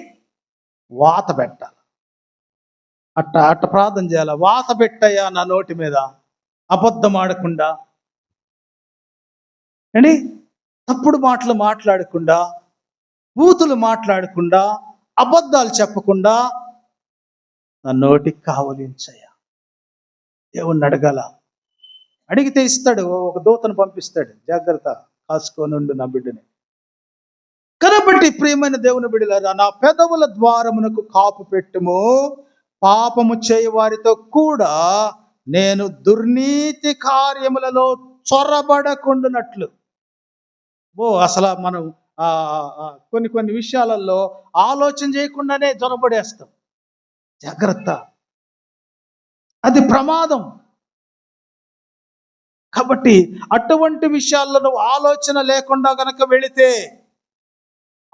వాత పెట్టాలి. అట్ట ప్రార్థన చేయాలి. వాత పెట్టాయా నా నోటి మీద, అబద్ధం ఆడకుండా, అండి తప్పుడు మాటలు మాట్లాడకుండా, బూతులు మాట్లాడకుండా, అబద్ధాలు చెప్పకుండా నా నోటికి కావలించయ్యా. దేవుణ్ణి అడగాల. అడిగితే ఇస్తాడు. ఒక దూతను పంపిస్తాడు, జాగ్రత్త కాసుకోనుండు నా బిడ్డని. కాబట్టి ప్రియమైన దేవుని బిడ్డలారా, నా పెదవుల ద్వారమునకు కాపు పెట్టుము, పాపము చేయి వారితో కూడా నేను దుర్నీతి కార్యములలో చొరబడకుండానట్లు. అసలు మనం కొన్ని విషయాలలో ఆలోచన చేయకుండానే చొరబడేస్తాం. జాగ్రత్త, అది ప్రమాదం. కాబట్టి అటువంటి విషయాల్లో నువ్వు ఆలోచన లేకుండా గనక వెళితే,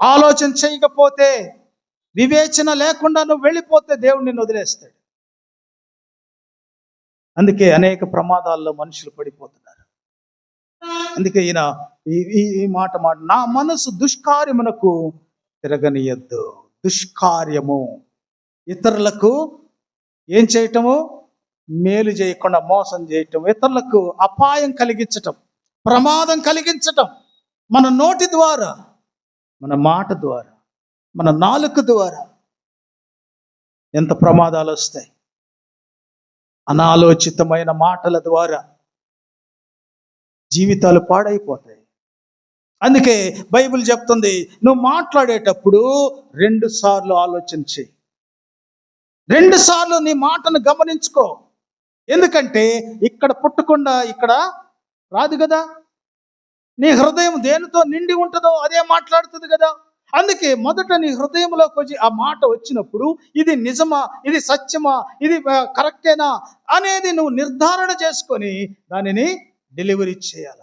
ఆలోచన చేయకపోతే, వివేచన లేకుండా నువ్వు వెళ్ళిపోతే దేవుడు నిన్ను వదిలేస్తాడు. అందుకే అనేక ప్రమాదాల్లో మనుషులు పడిపోతున్నారు. అందుకే ఈయన ఈ మాట నా మనసు దుష్కార్యమునకు తిరగనీయద్దు. దుష్కార్యము, ఇతరులకు ఏం చేయటము? మేలు చేయకుండా మోసం చేయటం, ఇతరులకు అపాయం కలిగించటం, ప్రమాదం కలిగించటం, మన నోటి ద్వారా, మన మాట ద్వారా, మన నాలుక ద్వారా ఎంత ప్రమాదాలు వస్తాయి. అనాలోచితమైన మాటల ద్వారా జీవితాలు పాడైపోతాయి. అందుకే బైబిల్ చెప్తుంది, నువ్వు మాట్లాడేటప్పుడు 2 సార్లు ఆలోచన చేయి. 2 సార్లు నీ మాటను గమనించుకో. ఎందుకంటే ఇక్కడ పుట్టకుండా ఇక్కడ రాదు కదా. నీ హృదయం దేనితో నిండి ఉంటుందో అదే మాట్లాడుతుంది కదా. అందుకే మొదట నీ హృదయంలోకి వచ్చి ఆ మాట వచ్చినప్పుడు, ఇది నిజమా, ఇది సత్యమా, ఇది కరెక్టేనా అనేది నువ్వు నిర్ధారణ చేసుకొని దానిని డెలివరీ చేయాల.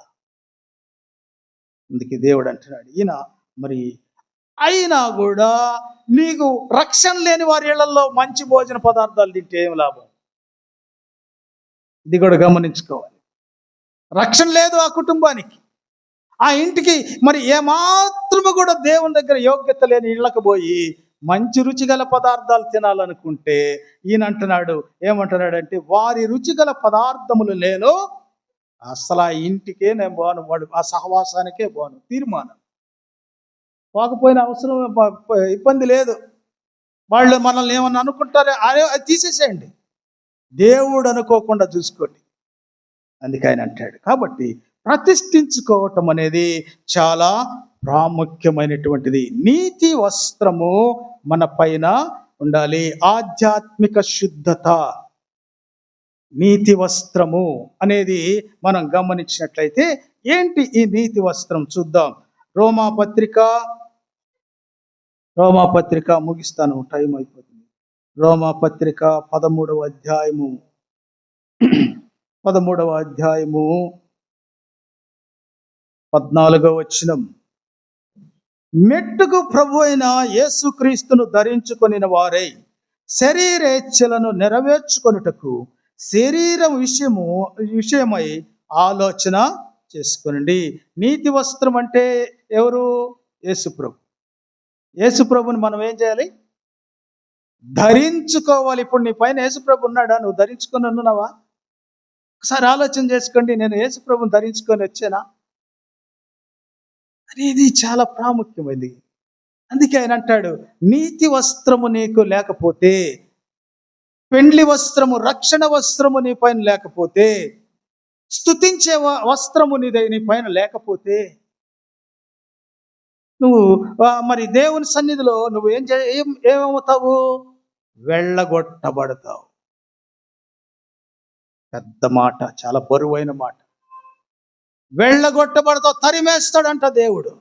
అందుకే దేవుడు అంటున్నాడు, ఈయన మరి అయినా కూడా నీకు రక్షణ లేని వారి ఇళ్లలో మంచి భోజన పదార్థాలు తింటే ఏం లాభం? ఇది కూడా గమనించుకోవాలి. రక్షణ లేదు ఆ కుటుంబానికి, ఆ ఇంటికి. మరి ఏమాత్రము కూడా దేవుని దగ్గర యోగ్యత లేని ఇళ్ళకు పోయి మంచి రుచిగల పదార్థాలు తినాలనుకుంటే ఈయన అంటున్నాడు, ఏమంటున్నాడంటే, వారి రుచిగల పదార్థములు నేను అసలు ఆ ఇంటికే నేను పోను, వాడు ఆ సహవాసానికే పోను. తీర్మానం. పోకపోయిన అవసరం, ఇబ్బంది లేదు. వాళ్ళు మనల్ని ఏమన్నా అనుకుంటారే, అదే తీసేసేయండి. దేవుడు అనుకోకుండా చూసుకోండి. అందుకే ఆయన అంటాడు. కాబట్టి ప్రతిష్ఠించుకోవటం అనేది చాలా ప్రాముఖ్యమైనటువంటిది. నీతి వస్త్రము మన పైన ఉండాలి. ఆధ్యాత్మిక శుద్ధత, నీతి వస్త్రము అనేది మనం గమనించినట్లయితే ఏంటి ఈ నీతి వస్త్రం? చూద్దాం. రోమాపత్రిక ముగిస్తాను, టైం అయిపోతుంది. రోమాపత్రిక 13వ అధ్యాయము 14వ వచనం. మెట్టుకు ప్రభు అయిన యేసుక్రీస్తును ధరించుకొనిన వారై శరీరేచ్ఛలను నెరవేర్చుకొనుటకు శరీరం విషయమై ఆలోచన చేసుకొనండి. నీతి వస్త్రం అంటే ఎవరు? యేసుప్రభు. యేసుప్రభుని మనం ఏం చేయాలి? ధరించుకోవాలి. ఇప్పుడు నీ పైన యేసుప్రభు ఉన్నాడా? నువ్వు ధరించుకొని ఉన్నావా? ఒకసారి ఆలోచన చేసుకోండి. నేను యేసుప్రభుని ధరించుకొని వచ్చానా అనేది చాలా ప్రాముఖ్యమైనది. అందుకే ఆయన అంటాడు, నీతి వస్త్రము నీకు లేకపోతే, పెండ్లి వస్త్రము, రక్షణ వస్త్రము నీ పైన లేకపోతే, స్తుతించే వస్త్రము నీ పైన లేకపోతే నువ్వు మరి దేవుని సన్నిధిలో నువ్వు ఏమవుతావు? వెళ్ళగొట్టబడతావు. పెద్ద మాట, చాలా బరువైన మాట. వెళ్ళగొట్టబడతావు, తరిమేస్తాడంట దేవుడు.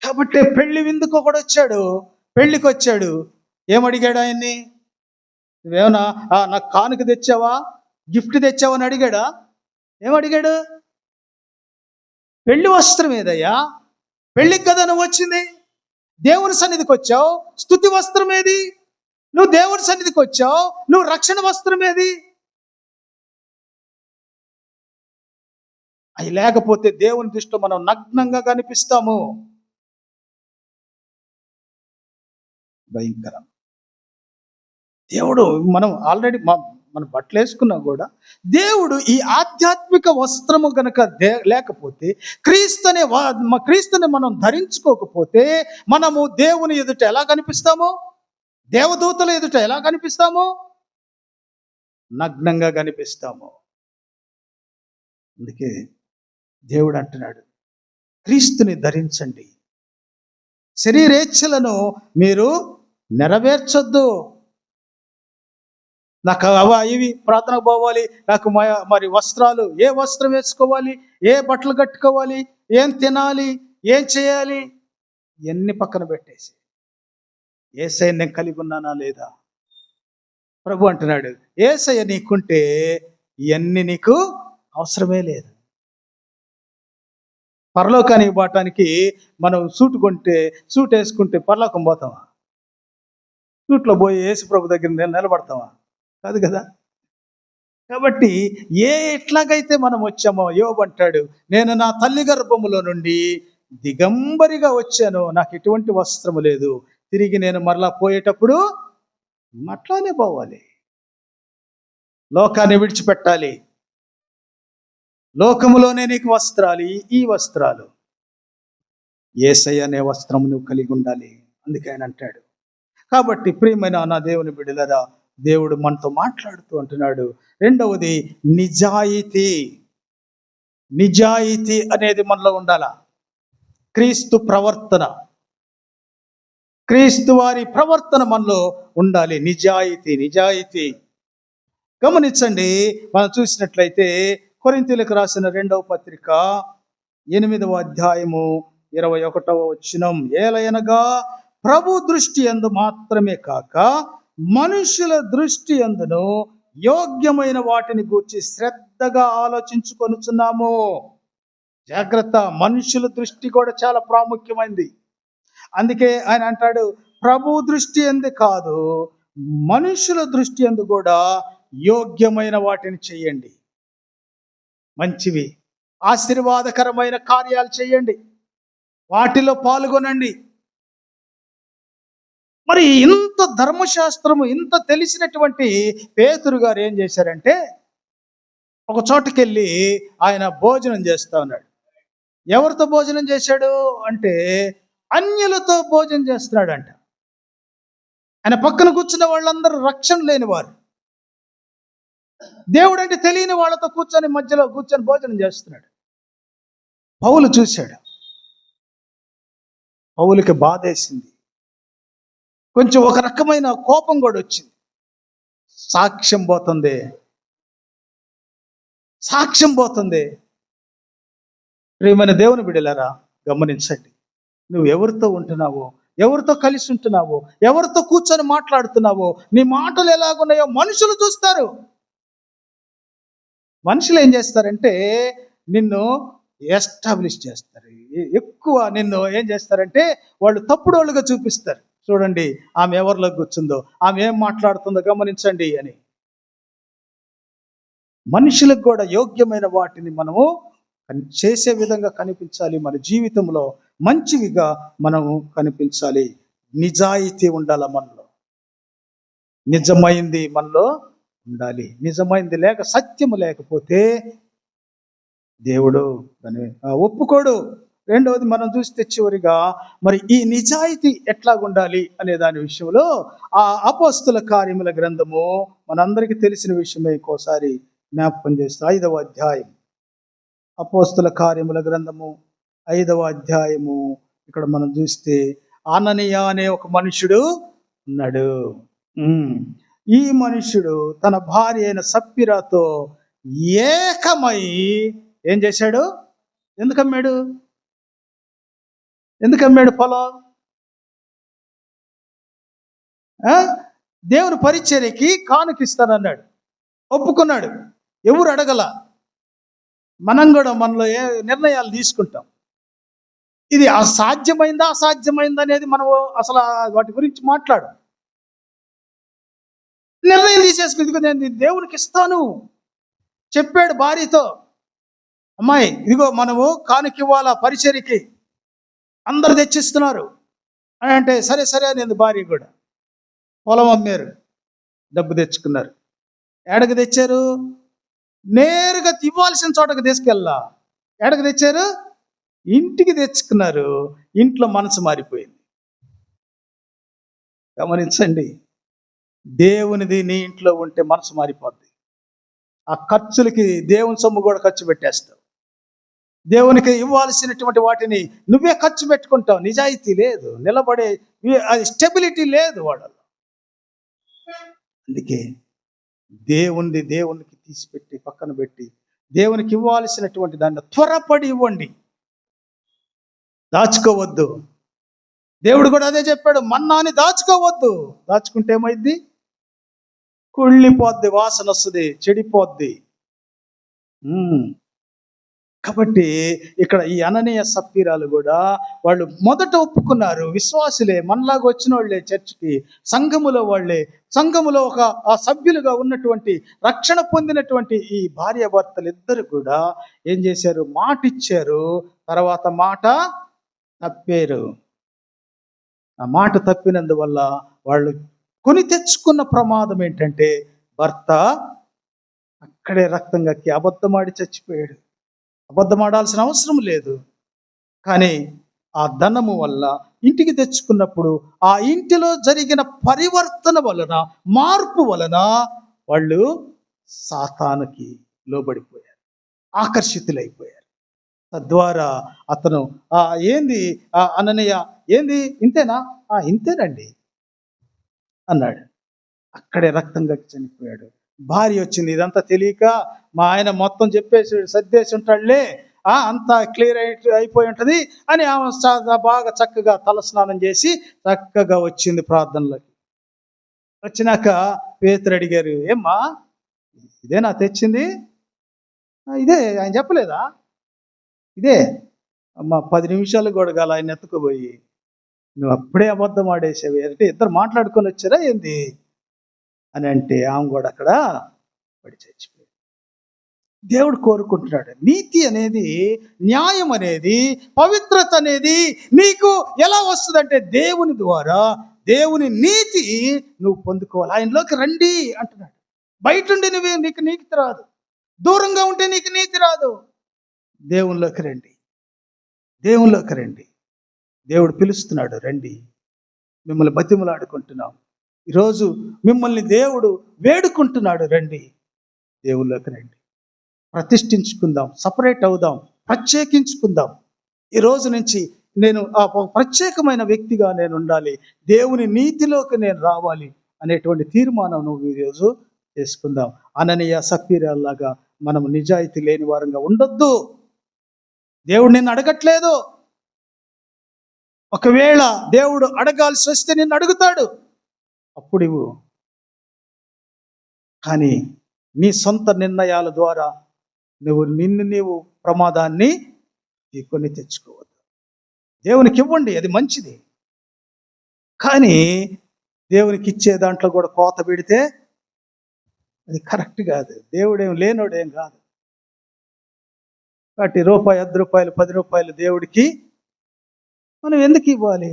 కాబట్టి పెళ్లి విందుకు ఒకడు వచ్చాడు, పెళ్లికి వచ్చాడు. ఏమడిగాడు ఆయన్ని? నువ్వేమన్నా నాకు కానుక తెచ్చావా, గిఫ్ట్ తెచ్చావా అని అడిగాడా? ఏమడిగాడు? పెళ్లి వస్త్రం ఏదయ్యా? పెళ్లికి కదా నువ్వు వచ్చింది, దేవుని సన్నిధికి వచ్చావు, స్తుతి వస్త్రం ఏది? నువ్వు దేవుని సన్నిధికి వచ్చావు, నువ్వు రక్షణ వస్త్రం ఏది? అవి లేకపోతే దేవుని దృష్టిలో మనం నగ్నంగా కనిపిస్తాము. భయంకరం. దేవుడు మనం ఆల్రెడీ మన బట్టలు వేసుకున్నా కూడా దేవుడు ఈ ఆధ్యాత్మిక వస్త్రము గనక లేకపోతే, క్రీస్తుని మనం ధరించుకోకపోతే మనము దేవుని ఎదుట ఎలా కనిపిస్తాము? దేవదూతల ఎదుట ఎలా కనిపిస్తాము? నగ్నంగా కనిపిస్తాము. అందుకే దేవుడు అంటున్నాడు, క్రీస్తుని ధరించండి, శరీరేచ్ఛలను మీరు నెరవేర్చొద్దు. నాకు ఇవి ప్రార్థనకు పోవాలి, నాకు మరి వస్త్రాలు, ఏ వస్త్రం వేసుకోవాలి, ఏ బట్టలు కట్టుకోవాలి, ఏం తినాలి, ఏం చేయాలి, ఇవన్నీ పక్కన పెట్టేసి యేసయ్య నేను కలిగి ఉన్నానా లేదా? ప్రభు అంటున్నాడు, యేసయ్య నీకుంటే ఇవన్నీ నీకు అవసరమే లేదు. పరలోకానికి పోవటానికి మనం సూట్ వేసుకుంటే పరలోకం పోతామా? సూట్లో పోయి యేసు ప్రభు దగ్గర నిలబడతామా? కాదు కదా. కాబట్టి ఎట్లాగైతే మనం వచ్చామో, యోబు అంటాడు, నేను నా తల్లి గర్భములో నుండి దిగంబరిగా వచ్చాను, నాకు ఎటువంటి వస్త్రము లేదు, తిరిగి నేను మరలా పోయేటప్పుడు అట్లానే పోవాలి. లోకాన్ని విడిచిపెట్టాలి. లోకములోనే నీకు వస్త్రాలు, ఈ వస్త్రాలు. యేసయ్య అనే వస్త్రము నువ్వు కలిగి ఉండాలి. అందుకే ఆయన అంటాడు. కాబట్టి ప్రియమైన నా దేవుని బిడ్డలారా, దేవుడు మనతో మాట్లాడుతూ అంటున్నాడు, రెండవది నిజాయితీ. నిజాయితీ అనేది మనలో ఉండాలా. క్రీస్తు ప్రవర్తన, క్రీస్తు వారి ప్రవర్తన మనలో ఉండాలి. నిజాయితీ. గమనించండి, మనం చూసినట్లయితే కొరింథీయులకు రాసిన 2వ పత్రిక 8వ అధ్యాయము 21వ వచనం, ఏలయనగా ప్రభు దృష్టి యందు మాత్రమే కాక మనుషుల దృష్టి యందును యోగ్యమైన వాటిని గూర్చి శ్రద్ధగా ఆలోచించుకొనుచున్నాము. జాగ్రత్త, మనుషుల దృష్టి కూడా చాలా ప్రాముఖ్యమైంది. అందుకే ఆయన అంటాడు, ప్రభు దృష్టి యందు కాదు, మనుషుల దృష్టి యందు కూడా యోగ్యమైన వాటిని చేయండి. మంచివి, ఆశీర్వాదకరమైన కార్యాలు చేయండి, వాటిలో పాల్గొనండి. మరి ఇంత ధర్మశాస్త్రము, ఇంత తెలిసినటువంటి పేతురు గారు ఏం చేశారంటే, ఒక చోటుకెళ్ళి ఆయన భోజనం చేస్తా ఉన్నాడు. ఎవరితో భోజనం చేశాడు అంటే, అన్యులతో భోజనం చేస్తున్నాడంట. ఆయన పక్కన కూర్చున్న వాళ్ళందరూ రక్షణ లేనివారు, దేవుడు అంటే తెలియని వాళ్ళతో మధ్యలో కూర్చొని భోజనం చేస్తున్నాడు. పౌలు చూశాడు. పౌలుకి బాధేసింది, కొంచెం ఒక రకమైన కోపం కూడా వచ్చింది. సాక్ష్యం పోతుంది. ప్రియమైన దేవుని బిడ్డలారా, గమనించండి, నువ్వు ఎవరితో ఉంటున్నావో, ఎవరితో కలిసి ఉంటున్నావో, ఎవరితో కూర్చొని మాట్లాడుతున్నావో, నీ మాటలు ఎలాగున్నాయో మనుషులు చూస్తారు. మనుషులు ఏం చేస్తారంటే నిన్ను ఎస్టాబ్లిష్ చేస్తారు. ఎక్కువ నిన్ను ఏం చేస్తారంటే వాళ్ళు తప్పుడోళ్ళుగా చూపిస్తారు. చూడండి, ఆమె ఎవరిలో కూర్చుందో, ఆమె ఏం మాట్లాడుతుందో గమనించండి అని. మనుషులకు కూడా యోగ్యమైన వాటిని మనము చేసే విధంగా కనిపించాలి. మన జీవితంలో మంచివిగా మనము కనిపించాలి. నిజాయితీ ఉండాలి మనలో, నిజమైంది మనలో ఉండాలి. నిజమైంది లేక, సత్యము లేకపోతే దేవుడు దాన్ని ఒప్పుకోడు. రెండవది మనం చూస్తే చివరిగా మరి ఈ నిజాయితీ ఎట్లాగుండాలి అనే దాని విషయంలో ఆ అపోస్తుల కార్యముల గ్రంథము మనందరికీ తెలిసిన విషయమే. ఇంకోసారి జ్ఞాపకం చేస్తూ 5వ అధ్యాయం అపోస్తుల కార్యముల గ్రంథము 5వ అధ్యాయము ఇక్కడ మనం చూస్తే అననీయ అనే ఒక మనుషుడు ఉన్నాడు. ఈ మనుష్యుడు తన భార్య అయిన సప్పిరాతో ఏకమై ఏం చేశాడు? ఎందుకమ్మాడు పొలం? దేవుని పరిచర్యకి కానుకిస్తానన్నాడు, ఒప్పుకున్నాడు. ఎవరు అడగల. మనం కూడా మనలో ఏ నిర్ణయాలు తీసుకుంటాం. ఇది అసాధ్యమైందా అనేది మనం అసలు వాటి గురించి మాట్లాడు. నిర్ణయం తీసేసుకుని నేను దేవునికి ఇస్తాను చెప్పాడు భార్యతో. అమ్మాయి ఇదిగో మనము కానుకివ్వాలా పరిచర్యకి, అందరు తెచ్చిస్తున్నారు అని అంటే సరే అనేది భార్య కూడా. పొలం అమ్మారు, డబ్బు తెచ్చుకున్నారు. ఏడకు తెచ్చారు? నేరుగా ఇవ్వాల్సిన చోటకు తీసుకెళ్ళా. ఏడకు తెచ్చారు? ఇంటికి తెచ్చుకున్నారు. ఇంట్లో మనసు మారిపోయింది. గమనించండి, దేవునిది నీ ఇంట్లో ఉంటే మనసు మారిపోద్ది. ఆ ఖర్చులకి దేవుని సొమ్ము కూడా ఖర్చు పెట్టేస్తావు. దేవునికి ఇవ్వాల్సినటువంటి వాటిని నువ్వే ఖర్చు పెట్టుకుంటావు. నిజాయితీ లేదు, నిలబడే స్టెబిలిటీ లేదు వాళ్ళలో. అందుకే దేవునికి తీసిపెట్టి పక్కన పెట్టి దేవునికి ఇవ్వాల్సినటువంటి దాన్ని త్వరపడి ఇవ్వండి, దాచుకోవద్దు. దేవుడు కూడా అదే చెప్పాడు, మన్నాని దాచుకోవద్దు. దాచుకుంటే ఏమైంది? కుళ్ళిపోద్ది, వాసన వస్తుంది, చెడిపోద్ది. కాబట్టి ఇక్కడ ఈ అననీయ సప్పీరాలు కూడా వాళ్ళు మొదట ఒప్పుకున్నారు. విశ్వాసులే, మనలాగా వచ్చిన వాళ్ళే, చర్చికి సంఘములో వాళ్ళే, సంఘములో ఒక ఆ సభ్యులుగా ఉన్నటువంటి రక్షణ పొందినటువంటి ఈ భార్యాభర్తలు ఇద్దరు కూడా ఏం చేశారు? మాట ఇచ్చారు, తర్వాత మాట తప్పారు. ఆ మాట తప్పినందువల్ల వాళ్ళు కొని తెచ్చుకున్న ప్రమాదం ఏంటంటే భర్త అక్కడే రక్తం కక్కి అబద్ధమాడి చచ్చిపోయాడు. అబద్ధమాడాల్సిన అవసరం లేదు, కానీ ఆ ధనము వల్ల ఇంటికి తెచ్చుకున్నప్పుడు ఆ ఇంటిలో జరిగిన పరివర్తన వలన, మార్పు వలన వాళ్ళు సాతానుకి లోబడిపోయారు, ఆకర్షితులైపోయారు. తద్వారా అతను ఏంది అననీయ, ఏంది ఇంతేనా? ఇంతేనండి అన్నాడు. అక్కడే రక్తం కక్కి చనిపోయాడు. భార్య వచ్చింది, ఇదంతా తెలియక మా ఆయన మొత్తం చెప్పేసి సర్దేసి ఉంటాడులే, అంతా క్లియర్ అయిపోయి ఉంటుంది అని ఆమె బాగా చక్కగా తలస్నానం చేసి చక్కగా వచ్చింది ప్రార్థనలోకి. వచ్చినాక పేతురు అడిగారు, ఏమ్మా ఇదేనా తెచ్చింది? ఇదే, ఆయన చెప్పలేదా? ఇదే అమ్మ. 10 నిమిషాలు కూడా కాల ఆయన ఎత్తుకుపోయి, నువ్వు అప్పుడే అబద్ధం ఆడేసావు అంటే ఇద్దరు మాట్లాడుకొని వచ్చారా ఏంది అని అంటే ఆమె కూడా అక్కడ పడి చచ్చిపోయింది. దేవుడు కోరుకుంటున్నాడు, నీతి అనేది, న్యాయం అనేది, పవిత్రత అనేది నీకు ఎలా వస్తుందంటే దేవుని ద్వారా. దేవుని నీతి నువ్వు పొందుకోవాలి. ఆయనలోకి రండి అంటున్నాడు. బయట ఉండి నీకు నీతి రాదు, దూరంగా ఉంటే నీకు నీతి రాదు. దేవునిలోకి రండి, దేవునిలోకి రండి. దేవుడు పిలుస్తున్నాడు, రండి. మిమ్మల్ని బతిమలాడుకుంటున్నాం. ఈరోజు మిమ్మల్ని దేవుడు వేడుకుంటున్నాడు, రండి, దేవుళ్ళకి రండి. ప్రతిష్ఠించుకుందాం, సపరేట్ అవుదాం, ప్రత్యేకించుకుందాం. ఈ రోజు నుంచి నేను ఆ ప్రత్యేకమైన వ్యక్తిగా నేను ఉండాలి, దేవుని నీతిలోకి నేను రావాలి అనేటువంటి తీర్మానం నువ్వు ఈరోజు చేసుకుందాం. అననీయ సప్పీరాల్లాగా మనం నిజాయితీ లేని వారంగా ఉండొద్దు. దేవుడు నిన్ను అడగట్లేదు. ఒకవేళ దేవుడు అడగాల్సి వస్తే నిన్ను అడుగుతాడు, అప్పుడు ఇవ్వు. కానీ నీ సొంత నిర్ణయాల ద్వారా నీవు ప్రమాదాన్ని కొని తెచ్చుకోవద్దు. దేవునికి ఇవ్వండి, అది మంచిది. కానీ దేవునికి ఇచ్చే దాంట్లో కూడా కోత పెడితే అది కరెక్ట్ కాదు. దేవుడేం లేనోడేం కాదు. కాబట్టి రూపాయి, 10 రూపాయలు, 10 రూపాయలు దేవుడికి మనం ఎందుకు ఇవ్వాలి?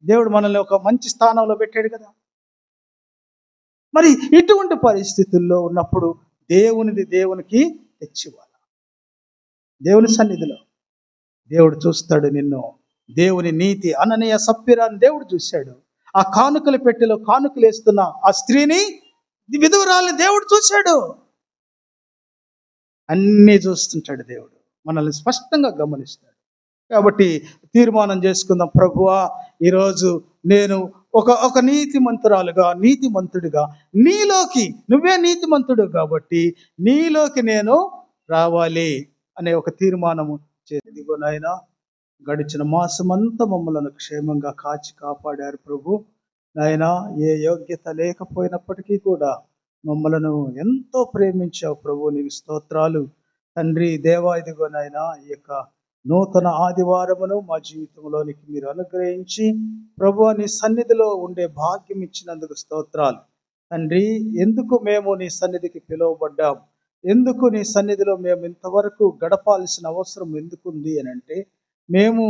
దేవుడు మనల్ని ఒక మంచి స్థానంలో పెట్టాడు కదా. మరి ఇటువంటి పరిస్థితుల్లో ఉన్నప్పుడు దేవునికి తెచ్చివ్వాలి. దేవుని సన్నిధిలో దేవుడు చూస్తాడు నిన్ను. దేవుని నీతి, అననీయ సప్పీరాన్ని దేవుడు చూశాడు. ఆ కానుకల పెట్టెలో కానుకలు వేస్తున్న ఆ స్త్రీని, విధవరాల్ని దేవుడు చూశాడు. అన్నీ చూస్తుంటాడు దేవుడు, మనల్ని స్పష్టంగా గమనిస్తాడు. కాబట్టి తీర్మానం చేసుకుందాం, ప్రభువా ఈరోజు నేను ఒక నీతిమంతుడిగా నీలోకి, నువ్వే నీతిమంతుడు కాబట్టి నీలోకి నేను రావాలి అనే ఒక తీర్మానము ఇదిగో నాయనా, గడిచిన మాసమంతా మమ్మలను క్షేమంగా కాచి కాపాడారు ప్రభు. నాయనా, ఏ యోగ్యత లేకపోయినప్పటికీ కూడా మమ్మలను ఎంతో ప్రేమించావు ప్రభు, నీకు స్తోత్రాలు తండ్రి. దేవా, ఇదిగో నాయనా, ఈ యొక్క నూతన ఆదివారమును మా జీవితంలోనికి మీరు అనుగ్రహించి ప్రభు నీ సన్నిధిలో ఉండే భాగ్యం ఇచ్చినందుకు స్తోత్రాలు తండ్రి. ఎందుకు మేము నీ సన్నిధికి పిలువబడ్డాం, ఎందుకు నీ సన్నిధిలో మేము ఇంతవరకు గడపాల్సిన అవసరం ఎందుకుంది అని అంటే, మేము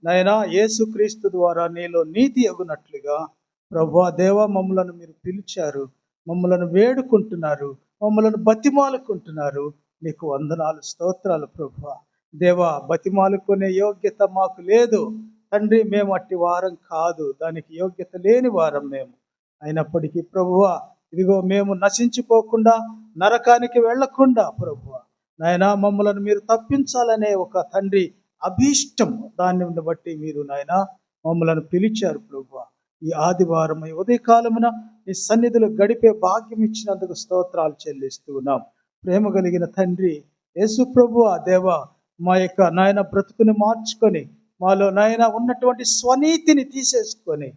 నాయనా యేసుక్రీస్తు ద్వారా నీలో నీతి అగునట్లుగా ప్రభువా దేవా మమ్మలను మీరు పిలిచారు, మమ్మలను వేడుకుంటున్నారు, మమ్మలను బతిమాలుకుంటున్నారు. నీకు వందనాలు, స్తోత్రాలు ప్రభువా. దేవా, బతిమాలుకునే యోగ్యత మాకు లేదు తండ్రి, మేము అట్టి వారం కాదు, దానికి యోగ్యత లేని వారం మేము. అయినప్పటికీ ప్రభువా, ఇదిగో మేము నశించిపోకుండా నరకానికి వెళ్లకుండా ప్రభువా నాయనా మమ్మలను మీరు తప్పించాలనే ఒక తండ్రి అభీష్టం, దాన్ని బట్టి మీరు నాయనా మమ్మలను పిలిచారు ప్రభువా. ఈ ఆదివారం ఈ ఉదయకాలమున ఈ సన్నిధిలో గడిపే భాగ్యం ఇచ్చినందుకు స్తోత్రాలు చెల్లిస్తూ ఉన్నాం. ప్రేమ కలిగిన తండ్రి యేసు ప్రభువా దేవా, మా యొక్క నాయన బ్రతుకుని మార్చుకొని మాలో నాయన ఉన్నటువంటి స్వనీతిని తీసేసుకొని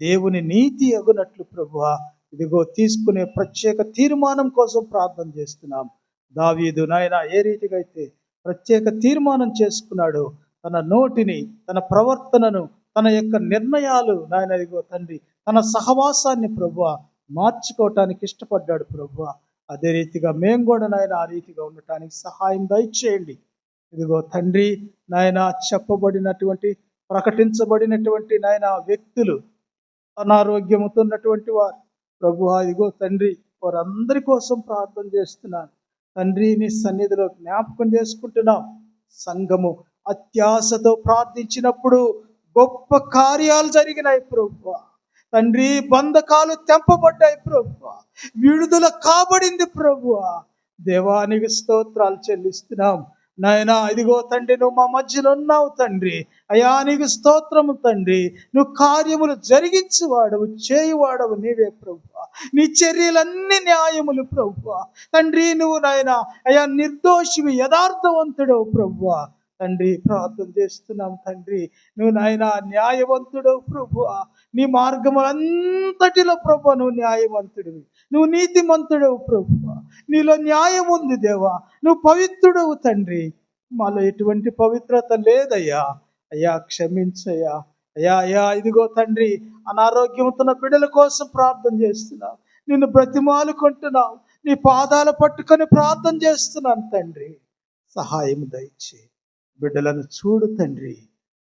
దేవుని నీతి అగునట్లు ప్రభువా ఇదిగో తీసుకునే ప్రత్యేక తీర్మానం కోసం ప్రార్థన చేస్తున్నాం. దావీదు నాయన ఏ రీతిగా అయితే ప్రత్యేక తీర్మానం చేసుకున్నాడు, తన నోటిని, తన ప్రవర్తనను, తన యొక్క నిర్ణయాలు నాయన ఇదిగో తండ్రి తన సహవాసాన్ని ప్రభువా మార్చుకోవటానికి ఇష్టపడ్డాడు ప్రభువా. అదే రీతిగా మేము కూడా నాయన ఆ రీతిగా ఉండటానికి సహాయం దయచేయండి. ఇదిగో తండ్రి నాయన చెప్పబడినటువంటి, ప్రకటించబడినటువంటి నాయన వ్యక్తులు, అనారోగ్యముతో ఉన్నటువంటి వారు ప్రభువా ఇదిగో తండ్రి వారందరి కోసం ప్రార్థన చేస్తున్నాను తండ్రి. నీ సన్నిధిలో జ్ఞాపకం చేసుకుంటున్నాం. సంఘము అత్యాశతో ప్రార్థించినప్పుడు గొప్ప కార్యాలు జరిగినాయి ప్రభువా తండ్రి. బంధకాలు తెంపబడ్డాయి ప్రభువా, విడుదల కాబడింది ప్రభువా. దేవానికి స్తోత్రాలు చెల్లిస్తున్నాం నాయనా. ఇదిగో తండ్రి నువ్వు మా మధ్యలో ఉన్నావు తండ్రి. అయా నీకు స్తోత్రము తండ్రి. నువ్వు కార్యములు జరిగించేవాడవు, చేయువాడవు నీవే ప్రభువా. నీ చర్యలన్నీ న్యాయములు ప్రభువా తండ్రి. నువ్వు నాయన అయా నిర్దోషివి, యథార్థవంతుడవు ప్రభువా తండ్రి. ప్రార్థన చేస్తున్నాం తండ్రి, నువ్వు నాయన న్యాయవంతుడవు ప్రభువా. నీ మార్గములంతటిలో ప్రభు నువ్వు న్యాయవంతుడివి, నువ్వు నీతిమంతుడవు ప్రభువా. నీలో న్యాయం ఉంది దేవా. నువ్వు పవిత్రుడవు తండ్రి. మాలో ఎటువంటి పవిత్రత లేదయ్యా. అయ్యా క్షమించయ్యా. అయ్యా అయ్యా ఇదిగో తండ్రి అనారోగ్యంతో బిడ్డల కోసం ప్రార్థన చేస్తున్నావు, నిన్ను బ్రతిమాలుకుంటున్నావు, నీ పాదాలు పట్టుకొని ప్రార్థన చేస్తున్నాను తండ్రి. సహాయం దయచే. బిడ్డలను చూడు తండ్రి,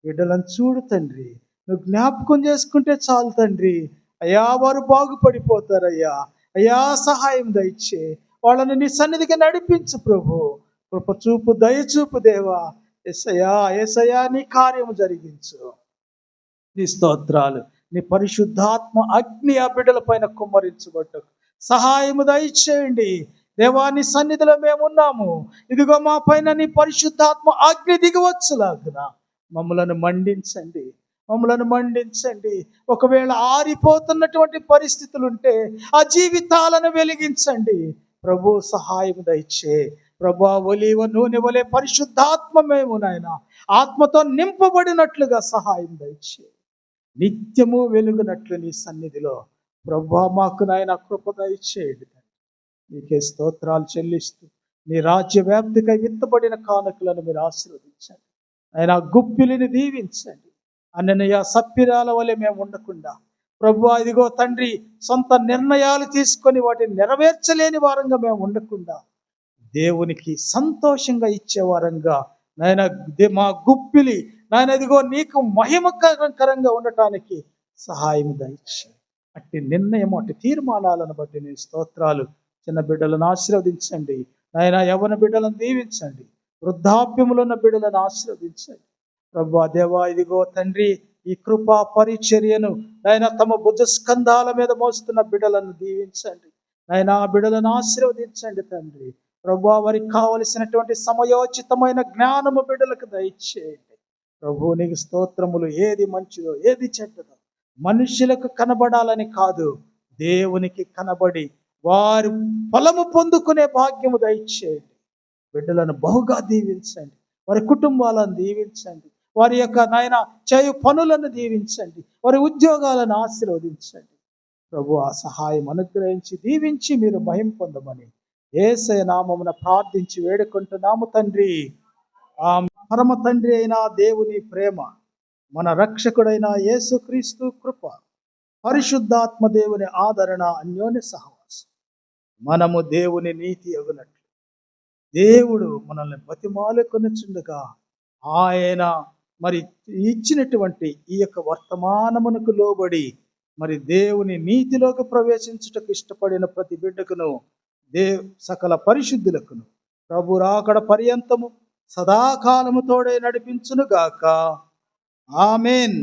బిడ్డలను చూడు తండ్రి. నువ్వు జ్ఞాపకం చేసుకుంటే చాలు తండ్రి. అయ్యా వారు బాగుపడిపోతారయ్యా. అయ్యా సహాయం దయచే. వాళ్ళని నీ సన్నిధికి నడిపించు ప్రభు. కృప చూపు, దయచూపు దేవా. యేసయ్యా యేసయ్యా నీ కార్యము జరిగించు. నీ స్తోత్రాలు. నీ పరిశుద్ధాత్మ అగ్ని ఆ బిడ్డల పైన కుమ్మరించబడ్డకు సహాయము దయచేయండి దేవా. నీ సన్నిధిలో మేమున్నాము. ఇదిగో మా పైన నీ పరిశుద్ధాత్మ అగ్ని దిగవచ్చులాగున మమ్మలను మండించండి, మమ్మలను మండించండి. ఒకవేళ ఆరిపోతున్నటువంటి పరిస్థితులు ఉంటే ఆ జీవితాలను వెలిగించండి ప్రభు. సహాయం దయచే ప్రభు. ఒలీవ నూనె వలె పరిశుద్ధాత్మ మేము నాయన ఆత్మతో నింపబడినట్లుగా సహాయం దయచే. నిత్యము వెలుగునట్లు నీ సన్నిధిలో ప్రభు మాకు నాయన కృప దయచేయండి. నీకే స్తోత్రాలు చెల్లిస్తూ నీ రాజ్య వ్యాప్తికై విత్తబడిన కానుకలను మీరు ఆశీర్వదించండి. ఆయన గుప్పిలిని దీవించండి. అన్నయ్య సప్పిరాల వలె మేము ఉండకుండా ప్రభు ఇదిగో తండ్రి సొంత నిర్ణయాలు తీసుకొని వాటిని నెరవేర్చలేని వారంగా మేము ఉండకుండా దేవునికి సంతోషంగా ఇచ్చే వారంగా నాయన మా గుప్పిలి నాయన ఇదిగో నీకు మహిమకరంగా ఉండటానికి సహాయం దయచే. అట్టి నిర్ణయం, అట్టి తీర్మానాలను బట్టి నీ స్తోత్రాలు. చిన్న బిడ్డలను ఆశీర్వదించండి నాయన. యవ్వన బిడ్డలను దీవించండి. వృద్ధాప్యములో ఉన్న బిడ్డలను ఆశీర్వదించండి ప్రభు. దేవా ఇదిగో తండ్రి ఈ కృపా పరిచర్యను నాయన తమ భుజ స్కంధాల మీద మోస్తున్న బిడ్డలను దీవించండి నాయన. ఆ బిడ్డలను ఆశీర్వదించండి తండ్రి ప్రభువా వారికి కావలసినటువంటి సమయోచితమైన జ్ఞానము బిడ్డలకు దయచేయండి. ప్రభు నీకు స్తోత్రములు. ఏది మంచిదో ఏది చెడ్డదో మనుష్యులకు కనబడాలని కాదు, దేవునికి కనబడి వారి ఫలము పొందుకునే భాగ్యము దయచేయండి. బిడ్డలను బహుగా దీవించండి, వారి కుటుంబాలను దీవించండి, వారి యొక్క నాయన చేయు పనులను దీవించండి, వారి ఉద్యోగాలను ఆశీర్వదించండి. ప్రభు ఆ సహాయం అనుగ్రహించి దీవించి మీరు మహిమ పొందమని యేసయ్య నామమున ప్రార్థించి వేడుకుంటున్నాము తండ్రి. ఆ పరమ తండ్రి అయిన దేవుని ప్రేమ, మన రక్షకుడైన యేసుక్రీస్తు కృప, పరిశుద్ధాత్మ దేవుని ఆదరణ, అన్యోన్య సహవాసం మనము దేవుని నీతి అగునట్లు దేవుడు మనల్ని బతిమాలుకొనుచుండగా ఆయన మరి ఇచ్చినటువంటి ఈ యొక్క వర్తమానమునకు లోబడి మరి దేవుని నీతిలోకి ప్రవేశించుటకు ఇష్టపడిన ప్రతి బిడ్డకును సకల పరిశుద్ధులకును ప్రభు రాకడ పర్యంతము సదాకాలము తోడే నడిపించునుగాక. ఆమేన్.